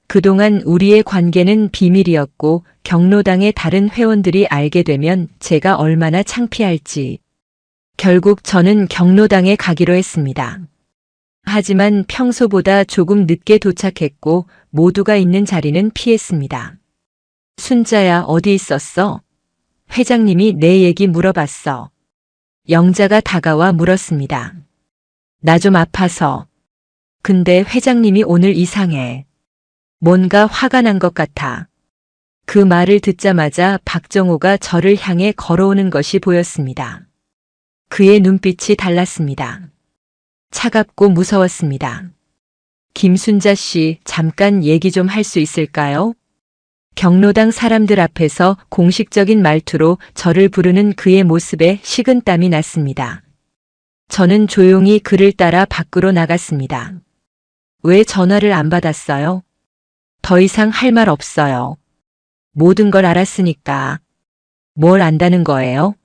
그동안 우리의 관계는 비밀이었고 경로당의 다른 회원들이 알게 되면 제가 얼마나 창피할지. 결국 저는 경로당에 가기로 했습니다. 하지만 평소보다 조금 늦게 도착했고 모두가 있는 자리는 피했습니다. 순자야, 어디 있었어? 회장님이 내 얘기 물어봤어. 영자가 다가와 물었습니다. 나 좀 아파서. 근데 회장님이 오늘 이상해. 뭔가 화가 난 것 같아. 그 말을 듣자마자 박정호가 저를 향해 걸어오는 것이 보였습니다. 그의 눈빛이 달랐습니다. 차갑고 무서웠습니다. 김순자 씨, 잠깐 얘기 좀 할 수 있을까요? 경로당 사람들 앞에서 공식적인 말투로 저를 부르는 그의 모습에 식은땀이 났습니다. 저는 조용히 그를 따라 밖으로 나갔습니다. 왜 전화를 안 받았어요? 더 이상 할 말 없어요. 모든 걸 알았으니까. 뭘 안다는 거예요?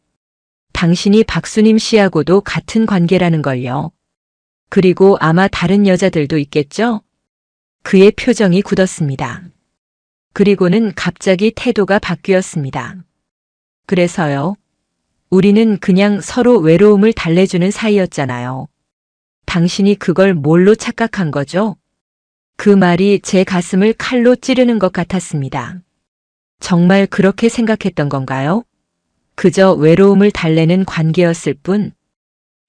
당신이 박수님 씨하고도 같은 관계라는 걸요. 그리고 아마 다른 여자들도 있겠죠? 그의 표정이 굳었습니다. 그리고는 갑자기 태도가 바뀌었습니다. 그래서요? 우리는 그냥 서로 외로움을 달래주는 사이였잖아요. 당신이 그걸 뭘로 착각한 거죠? 그 말이 제 가슴을 칼로 찌르는 것 같았습니다. 정말 그렇게 생각했던 건가요? 그저 외로움을 달래는 관계였을 뿐.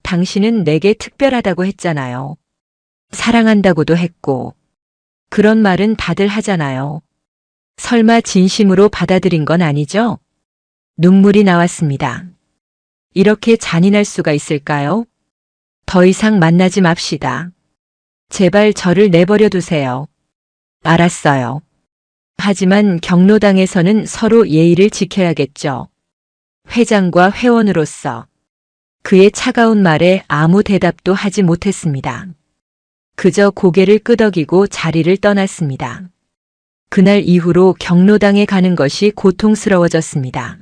당신은 내게 특별하다고 했잖아요. 사랑한다고도 했고. 그런 말은 다들 하잖아요. 설마 진심으로 받아들인 건 아니죠? 눈물이 나왔습니다. 이렇게 잔인할 수가 있을까요? 더 이상 만나지 맙시다. 제발 저를 내버려 두세요. 알았어요. 하지만 경로당에서는 서로 예의를 지켜야겠죠. 회장과 회원으로서. 그의 차가운 말에 아무 대답도 하지 못했습니다. 그저 고개를 끄덕이고 자리를 떠났습니다. 그날 이후로 경로당에 가는 것이 고통스러워졌습니다.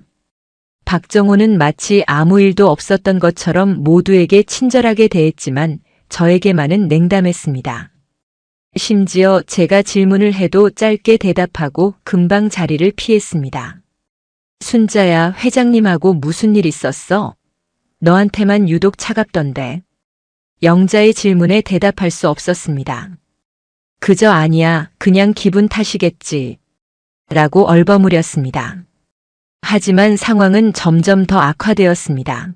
박정호는 마치 아무 일도 없었던 것처럼 모두에게 친절하게 대했지만 저에게만은 냉담했습니다. 심지어 제가 질문을 해도 짧게 대답하고 금방 자리를 피했습니다. 순자야, 회장님하고 무슨 일 있었어? 너한테만 유독 차갑던데. 영자의 질문에 대답할 수 없었습니다. 그저 아니야, 그냥 기분 탓이겠지. 라고 얼버무렸습니다. 하지만 상황은 점점 더 악화되었습니다.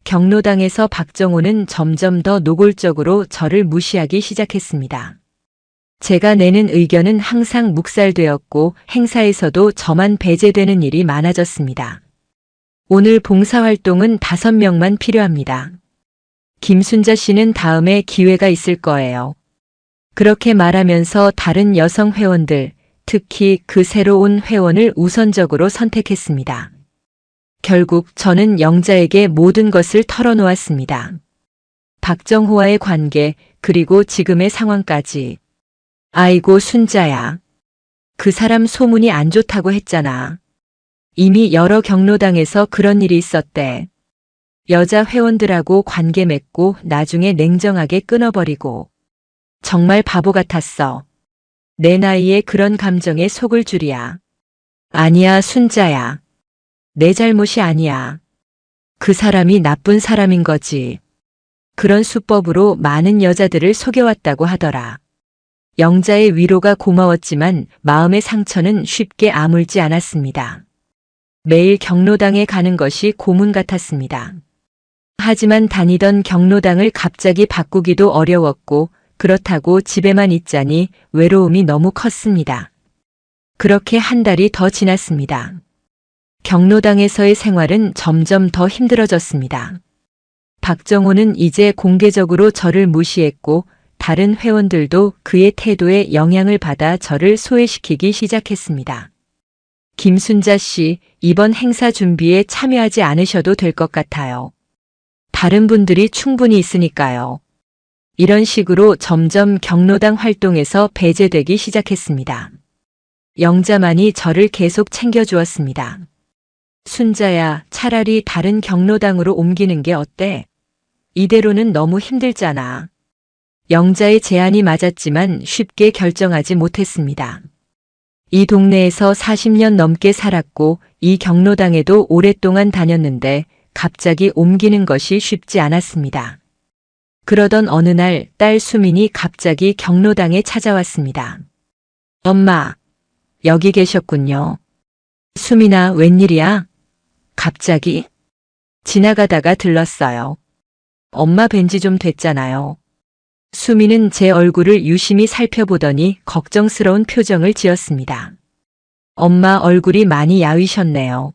경로당에서 박정호는 점점 더 노골적으로 저를 무시하기 시작했습니다. 제가 내는 의견은 항상 묵살되었고 행사에서도 저만 배제되는 일이 많아졌습니다. 오늘 봉사활동은 5명만 필요합니다. 김순자 씨는 다음에 기회가 있을 거예요. 그렇게 말하면서 다른 여성 회원들, 특히 그 새로 온 회원을 우선적으로 선택했습니다. 결국 저는 영자에게 모든 것을 털어놓았습니다. 박정호와의 관계, 그리고 지금의 상황까지. 아이고 순자야. 그 사람 소문이 안 좋다고 했잖아. 이미 여러 경로당에서 그런 일이 있었대. 여자 회원들하고 관계 맺고 나중에 냉정하게 끊어버리고. 정말 바보 같았어. 내 나이에 그런 감정에 속을 줄이야. 아니야 순자야. 내 잘못이 아니야. 그 사람이 나쁜 사람인 거지. 그런 수법으로 많은 여자들을 속여왔다고 하더라. 영자의 위로가 고마웠지만 마음의 상처는 쉽게 아물지 않았습니다. 매일 경로당에 가는 것이 고문 같았습니다. 하지만 다니던 경로당을 갑자기 바꾸기도 어려웠고 그렇다고 집에만 있자니 외로움이 너무 컸습니다. 그렇게 한 달이 더 지났습니다. 경로당에서의 생활은 점점 더 힘들어졌습니다. 박정호는 이제 공개적으로 저를 무시했고 다른 회원들도 그의 태도에 영향을 받아 저를 소외시키기 시작했습니다. 김순자 씨, 이번 행사 준비에 참여하지 않으셔도 될 것 같아요. 다른 분들이 충분히 있으니까요. 이런 식으로 점점 경로당 활동에서 배제되기 시작했습니다. 영자만이 저를 계속 챙겨주었습니다. 순자야, 차라리 다른 경로당으로 옮기는 게 어때? 이대로는 너무 힘들잖아. 영자의 제안이 맞았지만 쉽게 결정하지 못했습니다. 이 동네에서 40년 넘게 살았고 이 경로당에도 오랫동안 다녔는데 갑자기 옮기는 것이 쉽지 않았습니다. 그러던 어느 날 딸 수민이 갑자기 경로당에 찾아왔습니다. 엄마, 여기 계셨군요. 수민아, 웬일이야? 갑자기? 지나가다가 들렀어요. 엄마 뵌지 좀 됐잖아요. 수민은 제 얼굴을 유심히 살펴보더니 걱정스러운 표정을 지었습니다. 엄마 얼굴이 많이 야위셨네요.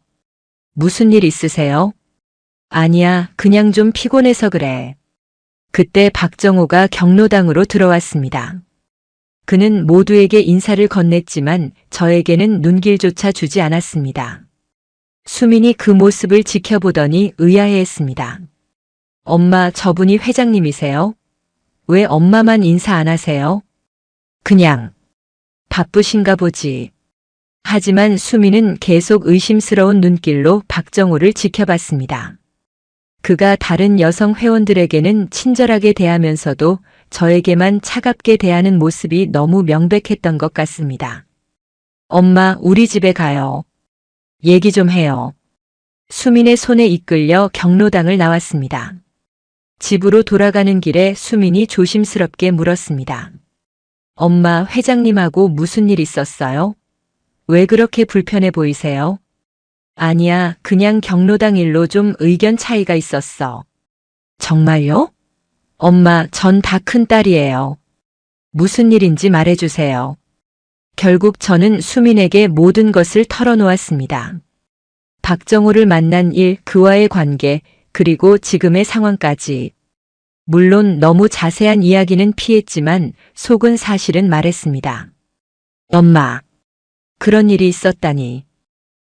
무슨 일 있으세요? 아니야, 그냥 좀 피곤해서 그래. 그때 박정호가 경로당으로 들어왔습니다. 그는 모두에게 인사를 건넸지만 저에게는 눈길조차 주지 않았습니다. 수민이 그 모습을 지켜보더니 의아해했습니다. 엄마, 저분이 회장님이세요? 왜 엄마만 인사 안 하세요? 그냥 바쁘신가 보지. 하지만 수민은 계속 의심스러운 눈길로 박정호를 지켜봤습니다. 그가 다른 여성 회원들에게는 친절하게 대하면서도 저에게만 차갑게 대하는 모습이 너무 명백했던 것 같습니다. 엄마, 우리 집에 가요. 얘기 좀 해요. 수민의 손에 이끌려 경로당을 나왔습니다. 집으로 돌아가는 길에 수민이 조심스럽게 물었습니다. 엄마, 회장님하고 무슨 일 있었어요? 왜 그렇게 불편해 보이세요? 아니야, 그냥 경로당 일로 좀 의견 차이가 있었어. 정말요? 엄마, 전 다 큰딸이에요. 무슨 일인지 말해주세요. 결국 저는 수민에게 모든 것을 털어놓았습니다. 박정호를 만난 일, 그와의 관계, 그리고 지금의 상황까지. 물론 너무 자세한 이야기는 피했지만 속은 사실은 말했습니다. 엄마, 그런 일이 있었다니.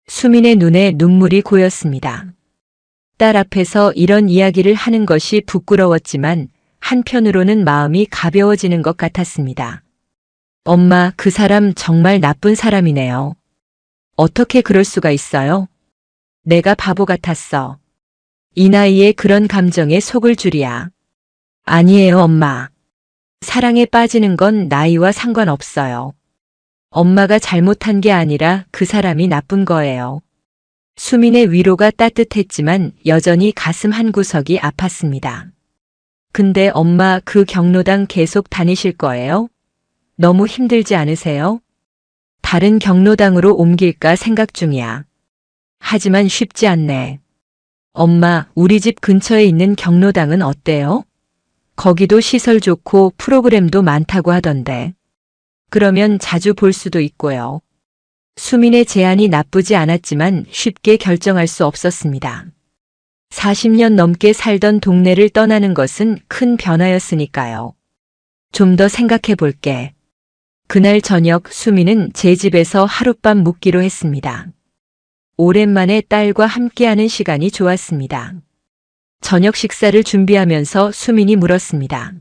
수민의 눈에 눈물이 고였습니다. 딸 앞에서 이런 이야기를 하는 것이 부끄러웠지만 한편으로는 마음이 가벼워지는 것 같았습니다. 엄마, 그 사람 정말 나쁜 사람이네요. 어떻게 그럴 수가 있어요? 내가 바보 같았어. 이 나이에 그런 감정에 속을 줄이야. 아니에요, 엄마. 사랑에 빠지는 건 나이와 상관없어요. 엄마가 잘못한 게 아니라 그 사람이 나쁜 거예요. 수민의 위로가 따뜻했지만 여전히 가슴 한구석이 아팠습니다. 근데 엄마, 그 경로당 계속 다니실 거예요? 너무 힘들지 않으세요? 다른 경로당으로 옮길까 생각 중이야. 하지만 쉽지 않네. 엄마, 우리 집 근처에 있는 경로당은 어때요? 거기도 시설 좋고 프로그램도 많다고 하던데. 그러면 자주 볼 수도 있고요. 수민의 제안이 나쁘지 않았지만 쉽게 결정할 수 없었습니다. 40년 넘게 살던 동네를 떠나는 것은 큰 변화였으니까요. 좀 더 생각해 볼게. 그날 저녁 수민은 제 집에서 하룻밤 묵기로 했습니다. 오랜만에 딸과 함께하는 시간이 좋았습니다. 저녁 식사를 준비하면서 수민이 물었습니다.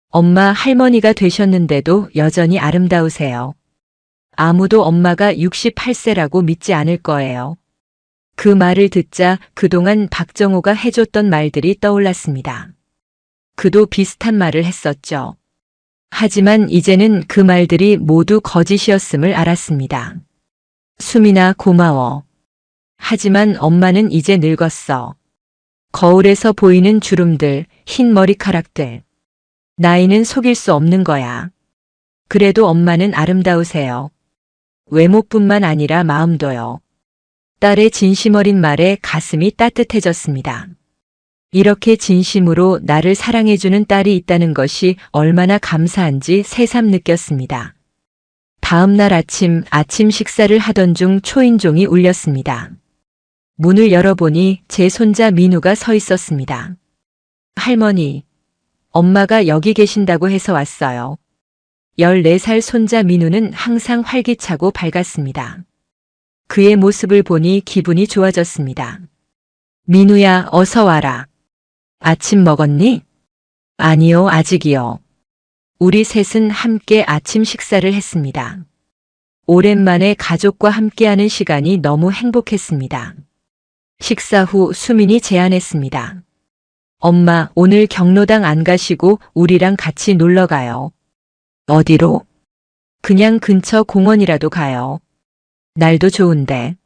엄마, 할머니가 되셨는데도 여전히 아름다우세요. 아무도 엄마가 68세라고 믿지 않을 거예요. 그 말을 듣자 그동안 박정호가 해줬던 말들이 떠올랐습니다. 그도 비슷한 말을 했었죠. 하지만 이제는 그 말들이 모두 거짓이었음을 알았습니다. 수민아, 고마워. 하지만 엄마는 이제 늙었어. 거울에서 보이는 주름들, 흰 머리카락들. 나이는 속일 수 없는 거야. 그래도 엄마는 아름다우세요. 외모뿐만 아니라 마음도요. 딸의 진심 어린 말에 가슴이 따뜻해졌습니다. 이렇게 진심으로 나를 사랑해주는 딸이 있다는 것이 얼마나 감사한지 새삼 느꼈습니다. 다음 날 아침 식사를 하던 중 초인종이 울렸습니다. 문을 열어보니 제 손자 민우가 서 있었습니다. 할머니, 엄마가 여기 계신다고 해서 왔어요. 14살 손자 민우는 항상 활기차고 밝았습니다. 그의 모습을 보니 기분이 좋아졌습니다. 민우야, 어서 와라. 아침 먹었니? 아니요, 아직이요. 우리 셋은 함께 아침 식사를 했습니다. 오랜만에 가족과 함께하는 시간이 너무 행복했습니다. 식사 후 수민이 제안했습니다. 엄마, 오늘 경로당 안 가시고 우리랑 같이 놀러 가요. 어디로? 그냥 근처 공원이라도 가요. 날도 좋은데.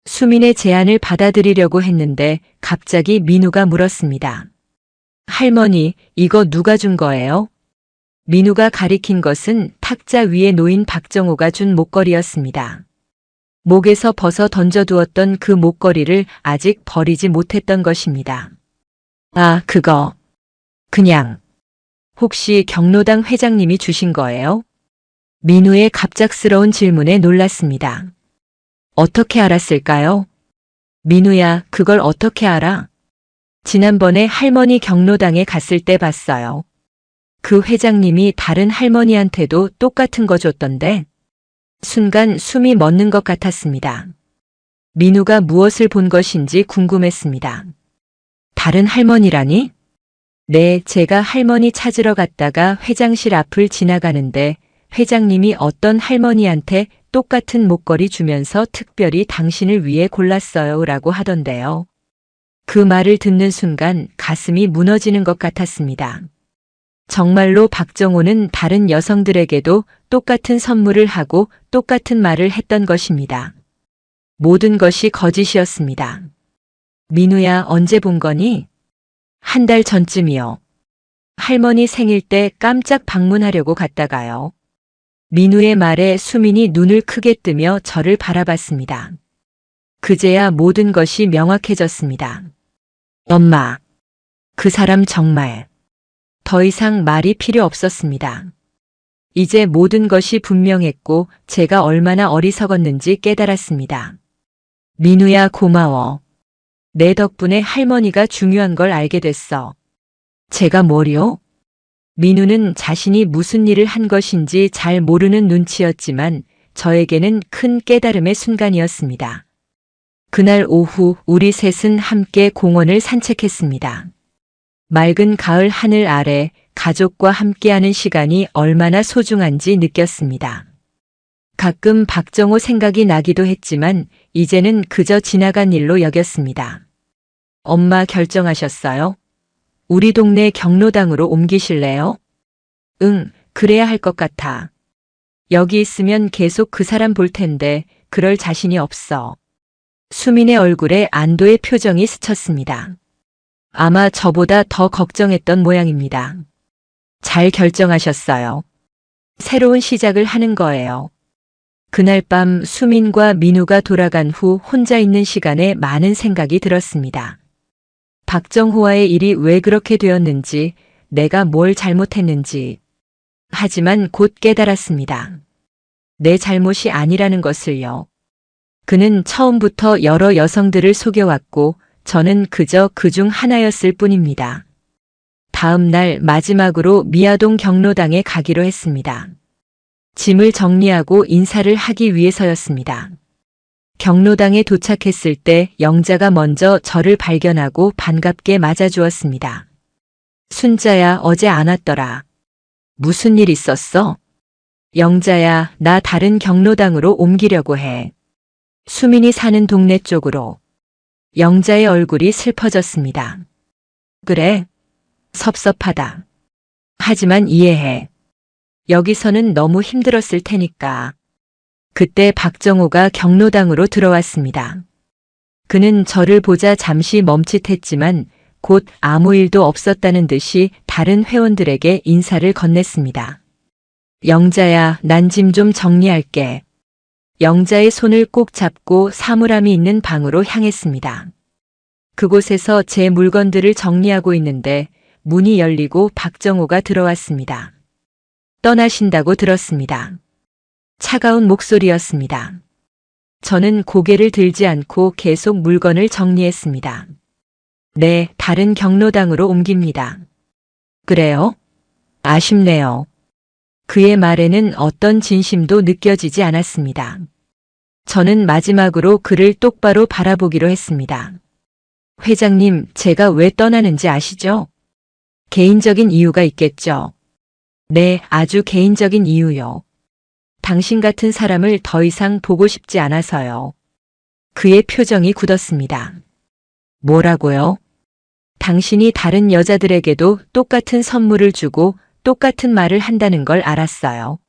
수민의 제안을 받아들이려고 했는데 갑자기 민우가 물었습니다. 할머니, 이거 누가 준 거예요? 민우가 가리킨 것은 탁자 위에 놓인 박정호가 준 목걸이였습니다. 목에서 벗어 던져두었던 그 목걸이를 아직 버리지 못했던 것입니다. 아, 그거. 그냥. 혹시 경로당 회장님이 주신 거예요? 민우의 갑작스러운 질문에 놀랐습니다. 어떻게 알았을까요? 민우야, 그걸 어떻게 알아? 지난번에 할머니 경로당에 갔을 때 봤어요. 그 회장님이 다른 할머니한테도 똑같은 거 줬던데. 순간 숨이 멎는 것 같았습니다. 민우가 무엇을 본 것인지 궁금했습니다. 다른 할머니라니? 네, 제가 할머니 찾으러 갔다가 회장실 앞을 지나가는데 회장님이 어떤 할머니한테 똑같은 목걸이 주면서 특별히 당신을 위해 골랐어요 라고 하던데요. 그 말을 듣는 순간 가슴이 무너지는 것 같았습니다. 정말로 박정호는 다른 여성들에게도 똑같은 선물을 하고 똑같은 말을 했던 것입니다. 모든 것이 거짓이었습니다. 민우야, 언제 본 거니? 한 달 전쯤이요. 할머니 생일 때 깜짝 방문하려고 갔다가요. 민우의 말에 수민이 눈을 크게 뜨며 저를 바라봤습니다. 그제야 모든 것이 명확해졌습니다. 엄마, 그 사람 정말. 더 이상 말이 필요 없었습니다. 이제 모든 것이 분명했고 제가 얼마나 어리석었는지 깨달았습니다. 민우야, 고마워. 내 덕분에 할머니가 중요한 걸 알게 됐어. 제가 뭐요? 민우는 자신이 무슨 일을 한 것인지 잘 모르는 눈치였지만 저에게는 큰 깨달음의 순간이었습니다. 그날 오후 우리 셋은 함께 공원을 산책했습니다. 맑은 가을 하늘 아래 가족과 함께하는 시간이 얼마나 소중한지 느꼈습니다. 가끔 박정호 생각이 나기도 했지만 이제는 그저 지나간 일로 여겼습니다. 엄마 결정하셨어요? 우리 동네 경로당으로 옮기실래요? 응, 그래야 할 것 같아. 여기 있으면 계속 그 사람 볼 텐데 그럴 자신이 없어. 수민의 얼굴에 안도의 표정이 스쳤습니다. 아마 저보다 더 걱정했던 모양입니다. 잘 결정하셨어요. 새로운 시작을 하는 거예요. 그날 밤 수민과 민우가 돌아간 후 혼자 있는 시간에 많은 생각이 들었습니다. 박정호와의 일이 왜 그렇게 되었는지, 내가 뭘 잘못했는지. 하지만 곧 깨달았습니다. 내 잘못이 아니라는 것을요. 그는 처음부터 여러 여성들을 속여왔고 저는 그저 그중 하나였을 뿐입니다. 다음 날 마지막으로 미아동 경로당에 가기로 했습니다. 짐을 정리하고 인사를 하기 위해서였습니다. 경로당에 도착했을 때 영자가 먼저 저를 발견하고 반갑게 맞아주었습니다. 순자야, 어제 안 왔더라. 무슨 일 있었어? 영자야, 나 다른 경로당으로 옮기려고 해. 수민이 사는 동네 쪽으로. 영자의 얼굴이 슬퍼졌습니다. 그래? 섭섭하다. 하지만 이해해. 여기서는 너무 힘들었을 테니까. 그때 박정호가 경로당으로 들어왔습니다. 그는 저를 보자 잠시 멈칫했지만 곧 아무 일도 없었다는 듯이 다른 회원들에게 인사를 건넸습니다. 영자야, 난 짐 좀 정리할게. 영자의 손을 꼭 잡고 사물함이 있는 방으로 향했습니다. 그곳에서 제 물건들을 정리하고 있는데 문이 열리고 박정호가 들어왔습니다. 떠나신다고 들었습니다. 차가운 목소리였습니다. 저는 고개를 들지 않고 계속 물건을 정리했습니다. 네, 다른 경로당으로 옮깁니다. 그래요? 아쉽네요. 그의 말에는 어떤 진심도 느껴지지 않았습니다. 저는 마지막으로 그를 똑바로 바라보기로 했습니다. 회장님, 제가 왜 떠나는지 아시죠? 개인적인 이유가 있겠죠. 네, 아주 개인적인 이유요. 당신 같은 사람을 더 이상 보고 싶지 않아서요. 그의 표정이 굳었습니다. 뭐라고요? 당신이 다른 여자들에게도 똑같은 선물을 주고 똑같은 말을 한다는 걸 알았어요.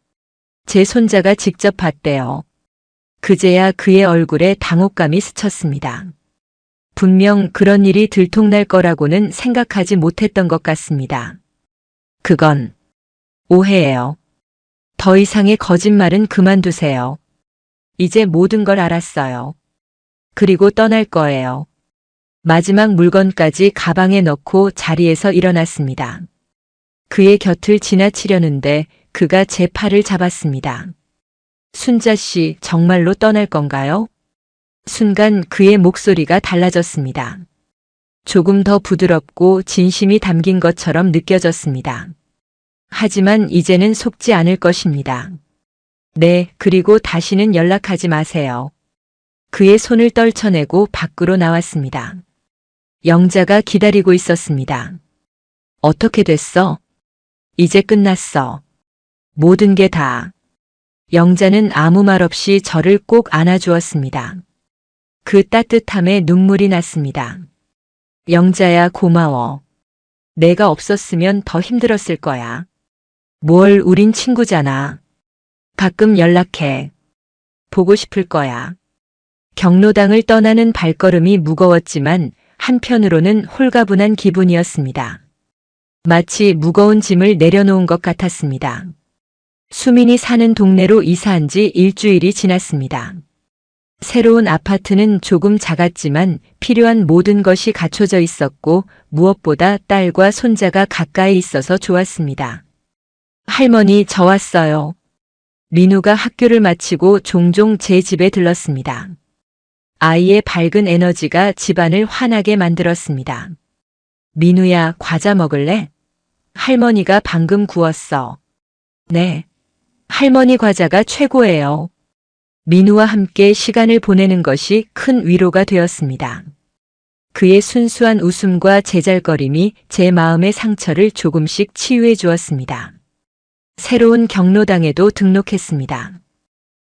제 손자가 직접 봤대요. 그제야 그의 얼굴에 당혹감이 스쳤습니다. 분명 그런 일이 들통날 거라고는 생각하지 못했던 것 같습니다. 그건 오해예요. 더 이상의 거짓말은 그만두세요. 이제 모든 걸 알았어요. 그리고 떠날 거예요. 마지막 물건까지 가방에 넣고 자리에서 일어났습니다. 그의 곁을 지나치려는데 그가 제 팔을 잡았습니다. 순자 씨, 정말로 떠날 건가요? 순간 그의 목소리가 달라졌습니다. 조금 더 부드럽고 진심이 담긴 것처럼 느껴졌습니다. 하지만 이제는 속지 않을 것입니다. 네, 그리고 다시는 연락하지 마세요. 그의 손을 떨쳐내고 밖으로 나왔습니다. 영자가 기다리고 있었습니다. 어떻게 됐어? 이제 끝났어. 모든 게 다. 영자는 아무 말 없이 저를 꼭 안아주었습니다. 그 따뜻함에 눈물이 났습니다. 영자야, 고마워. 내가 없었으면 더 힘들었을 거야. 뭘, 우린 친구잖아. 가끔 연락해. 보고 싶을 거야. 경로당을 떠나는 발걸음이 무거웠지만 한편으로는 홀가분한 기분이었습니다. 마치 무거운 짐을 내려놓은 것 같았습니다. 수민이 사는 동네로 이사한 지 일주일이 지났습니다. 새로운 아파트는 조금 작았지만 필요한 모든 것이 갖춰져 있었고 무엇보다 딸과 손자가 가까이 있어서 좋았습니다. 할머니, 저 왔어요. 민우가 학교를 마치고 종종 제 집에 들렀습니다. 아이의 밝은 에너지가 집안을 환하게 만들었습니다. 민우야, 과자 먹을래? 할머니가 방금 구웠어. 네. 할머니 과자가 최고예요. 민우와 함께 시간을 보내는 것이 큰 위로가 되었습니다. 그의 순수한 웃음과 제잘거림이 제 마음의 상처를 조금씩 치유해 주었습니다. 새로운 경로당에도 등록했습니다.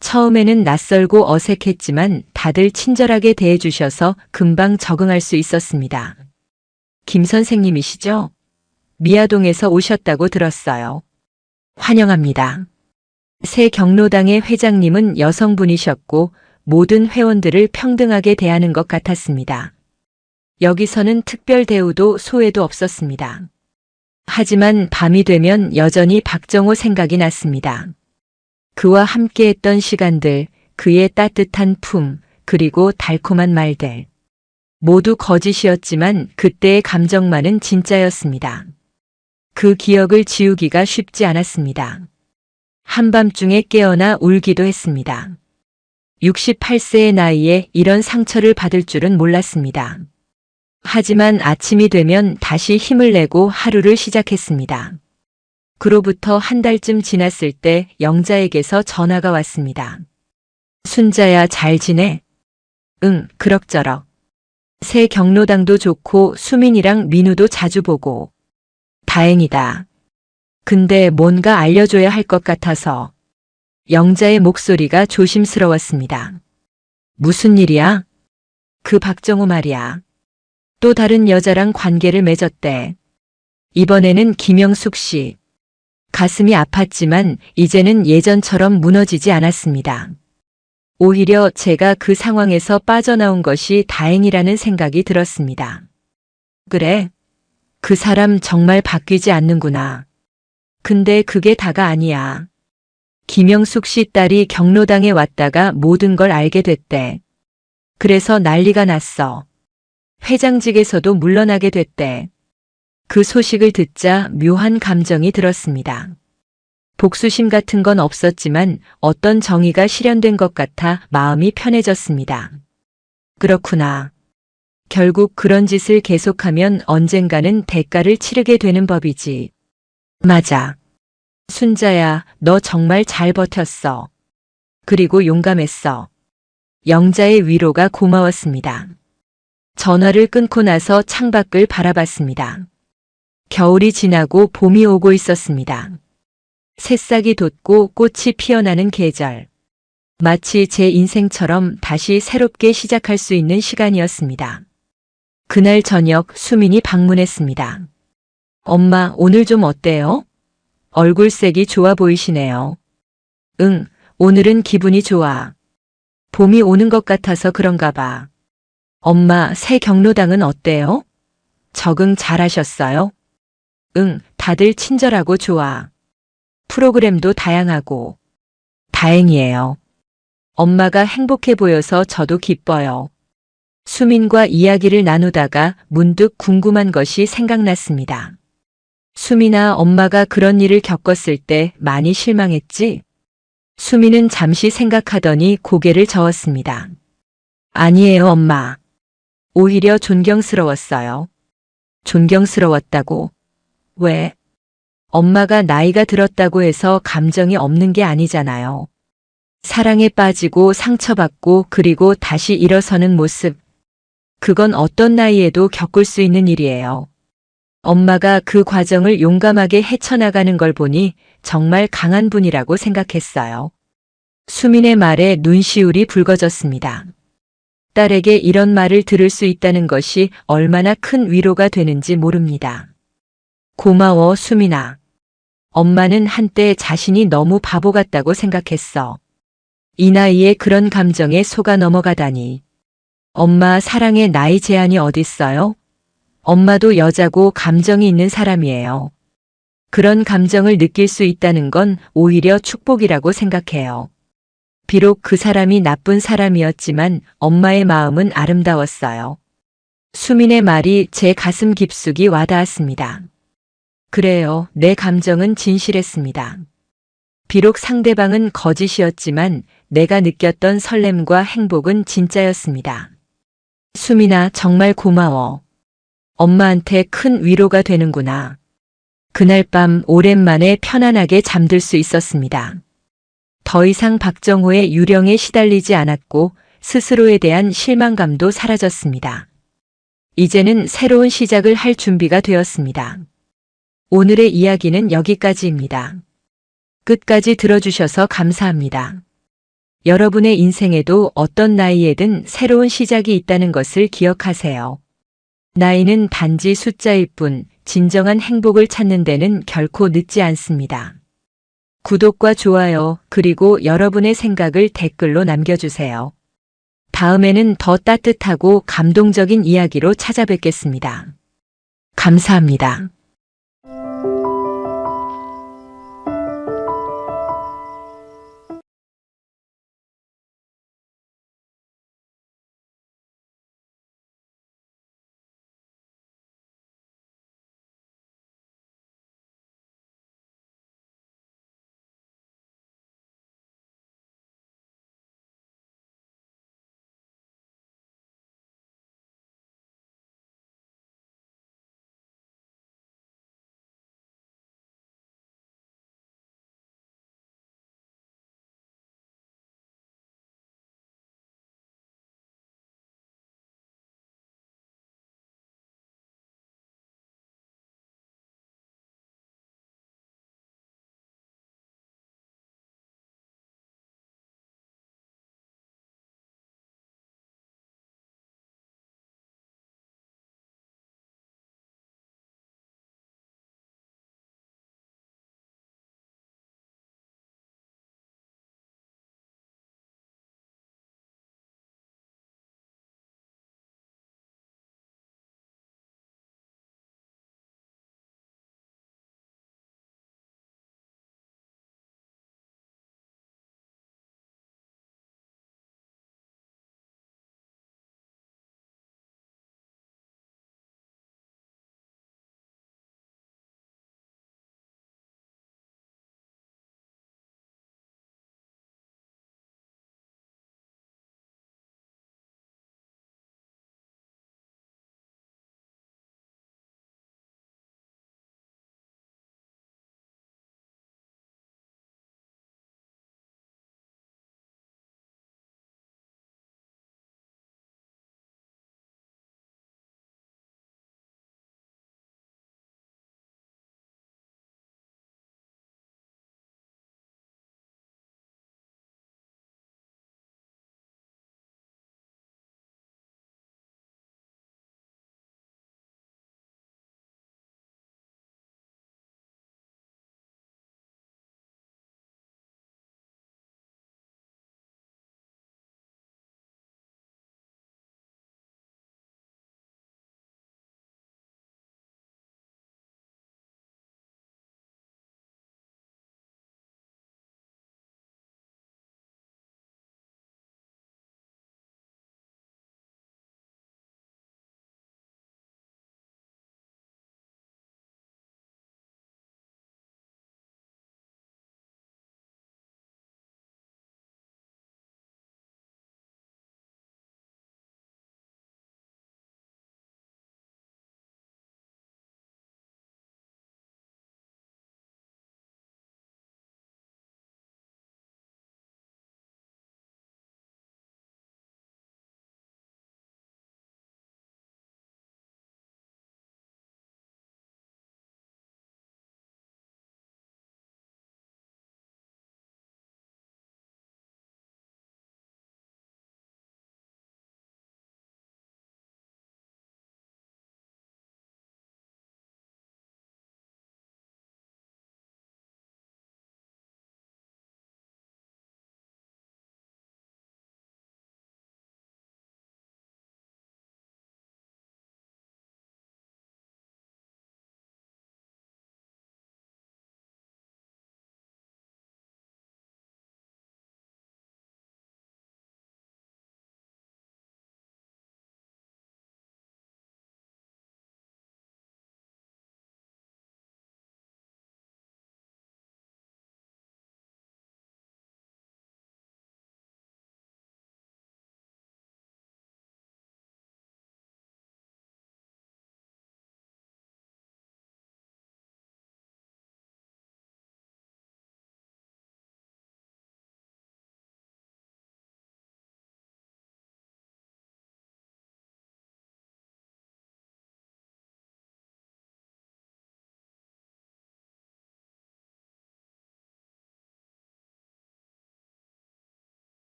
처음에는 낯설고 어색했지만 다들 친절하게 대해주셔서 금방 적응할 수 있었습니다. 김 선생님이시죠? 미아동에서 오셨다고 들었어요. 환영합니다. 새 경로당의 회장님은 여성분이셨고 모든 회원들을 평등하게 대하는 것 같았습니다. 여기서는 특별 대우도 소외도 없었습니다. 하지만 밤이 되면 여전히 박정호 생각이 났습니다. 그와 함께했던 시간들, 그의 따뜻한 품, 그리고 달콤한 말들. 모두 거짓이었지만 그때의 감정만은 진짜였습니다. 그 기억을 지우기가 쉽지 않았습니다. 한밤중에 깨어나 울기도 했습니다. 68세의 나이에 이런 상처를 받을 줄은 몰랐습니다. 하지만 아침이 되면 다시 힘을 내고 하루를 시작했습니다. 그로부터 한 달쯤 지났을 때 영자에게서 전화가 왔습니다. 순자야, 잘 지내? 응, 그럭저럭. 새 경로당도 좋고 수민이랑 민우도 자주 보고. 다행이다. 근데 뭔가 알려줘야 할 것 같아서. 영자의 목소리가 조심스러웠습니다. 무슨 일이야? 그 박정호 말이야. 또 다른 여자랑 관계를 맺었대. 이번에는 김영숙 씨. 가슴이 아팠지만 이제는 예전처럼 무너지지 않았습니다. 오히려 제가 그 상황에서 빠져나온 것이 다행이라는 생각이 들었습니다. 그래? 그 사람 정말 바뀌지 않는구나. 근데 그게 다가 아니야. 김영숙 씨 딸이 경로당에 왔다가 모든 걸 알게 됐대. 그래서 난리가 났어. 회장직에서도 물러나게 됐대. 그 소식을 듣자 묘한 감정이 들었습니다. 복수심 같은 건 없었지만 어떤 정의가 실현된 것 같아 마음이 편해졌습니다. 그렇구나. 결국 그런 짓을 계속하면 언젠가는 대가를 치르게 되는 법이지. 맞아. 순자야, 너 정말 잘 버텼어. 그리고 용감했어. 영자의 위로가 고마웠습니다. 전화를 끊고 나서 창밖을 바라봤습니다. 겨울이 지나고 봄이 오고 있었습니다. 새싹이 돋고 꽃이 피어나는 계절. 마치 제 인생처럼 다시 새롭게 시작할 수 있는 시간이었습니다. 그날 저녁 수민이 방문했습니다. 엄마, 오늘 좀 어때요? 얼굴색이 좋아 보이시네요. 응, 오늘은 기분이 좋아. 봄이 오는 것 같아서 그런가 봐. 엄마, 새 경로당은 어때요? 적응 잘하셨어요? 응, 다들 친절하고 좋아. 프로그램도 다양하고. 다행이에요. 엄마가 행복해 보여서 저도 기뻐요. 수민과 이야기를 나누다가 문득 궁금한 것이 생각났습니다. 수민아, 엄마가 그런 일을 겪었을 때 많이 실망했지? 수민은 잠시 생각하더니 고개를 저었습니다. 아니에요, 엄마. 오히려 존경스러웠어요. 존경스러웠다고? 왜? 엄마가 나이가 들었다고 해서 감정이 없는 게 아니잖아요. 사랑에 빠지고 상처받고 그리고 다시 일어서는 모습. 그건 어떤 나이에도 겪을 수 있는 일이에요. 엄마가 그 과정을 용감하게 헤쳐나가는 걸 보니 정말 강한 분이라고 생각했어요. 수민의 말에 눈시울이 붉어졌습니다. 딸에게 이런 말을 들을 수 있다는 것이 얼마나 큰 위로가 되는지 모릅니다. 고마워, 수민아. 엄마는 한때 자신이 너무 바보 같다고 생각했어. 이 나이에 그런 감정에 속아 넘어가다니. 엄마, 사랑에 나이 제한이 어딨어요? 엄마도 여자고 감정이 있는 사람이에요. 그런 감정을 느낄 수 있다는 건 오히려 축복이라고 생각해요. 비록 그 사람이 나쁜 사람이었지만 엄마의 마음은 아름다웠어요. 수민의 말이 제 가슴 깊숙이 와닿았습니다. 그래요, 내 감정은 진실했습니다. 비록 상대방은 거짓이었지만 내가 느꼈던 설렘과 행복은 진짜였습니다. 수민아, 정말 고마워. 엄마한테 큰 위로가 되는구나. 그날 밤 오랜만에 편안하게 잠들 수 있었습니다. 더 이상 박정호의 유령에 시달리지 않았고 스스로에 대한 실망감도 사라졌습니다. 이제는 새로운 시작을 할 준비가 되었습니다. 오늘의 이야기는 여기까지입니다. 끝까지 들어주셔서 감사합니다. 여러분의 인생에도 어떤 나이에든 새로운 시작이 있다는 것을 기억하세요. 나이는 단지 숫자일 뿐 진정한 행복을 찾는 데는 결코 늦지 않습니다. 구독과 좋아요, 그리고 여러분의 생각을 댓글로 남겨주세요. 다음에는 더 따뜻하고 감동적인 이야기로 찾아뵙겠습니다. 감사합니다.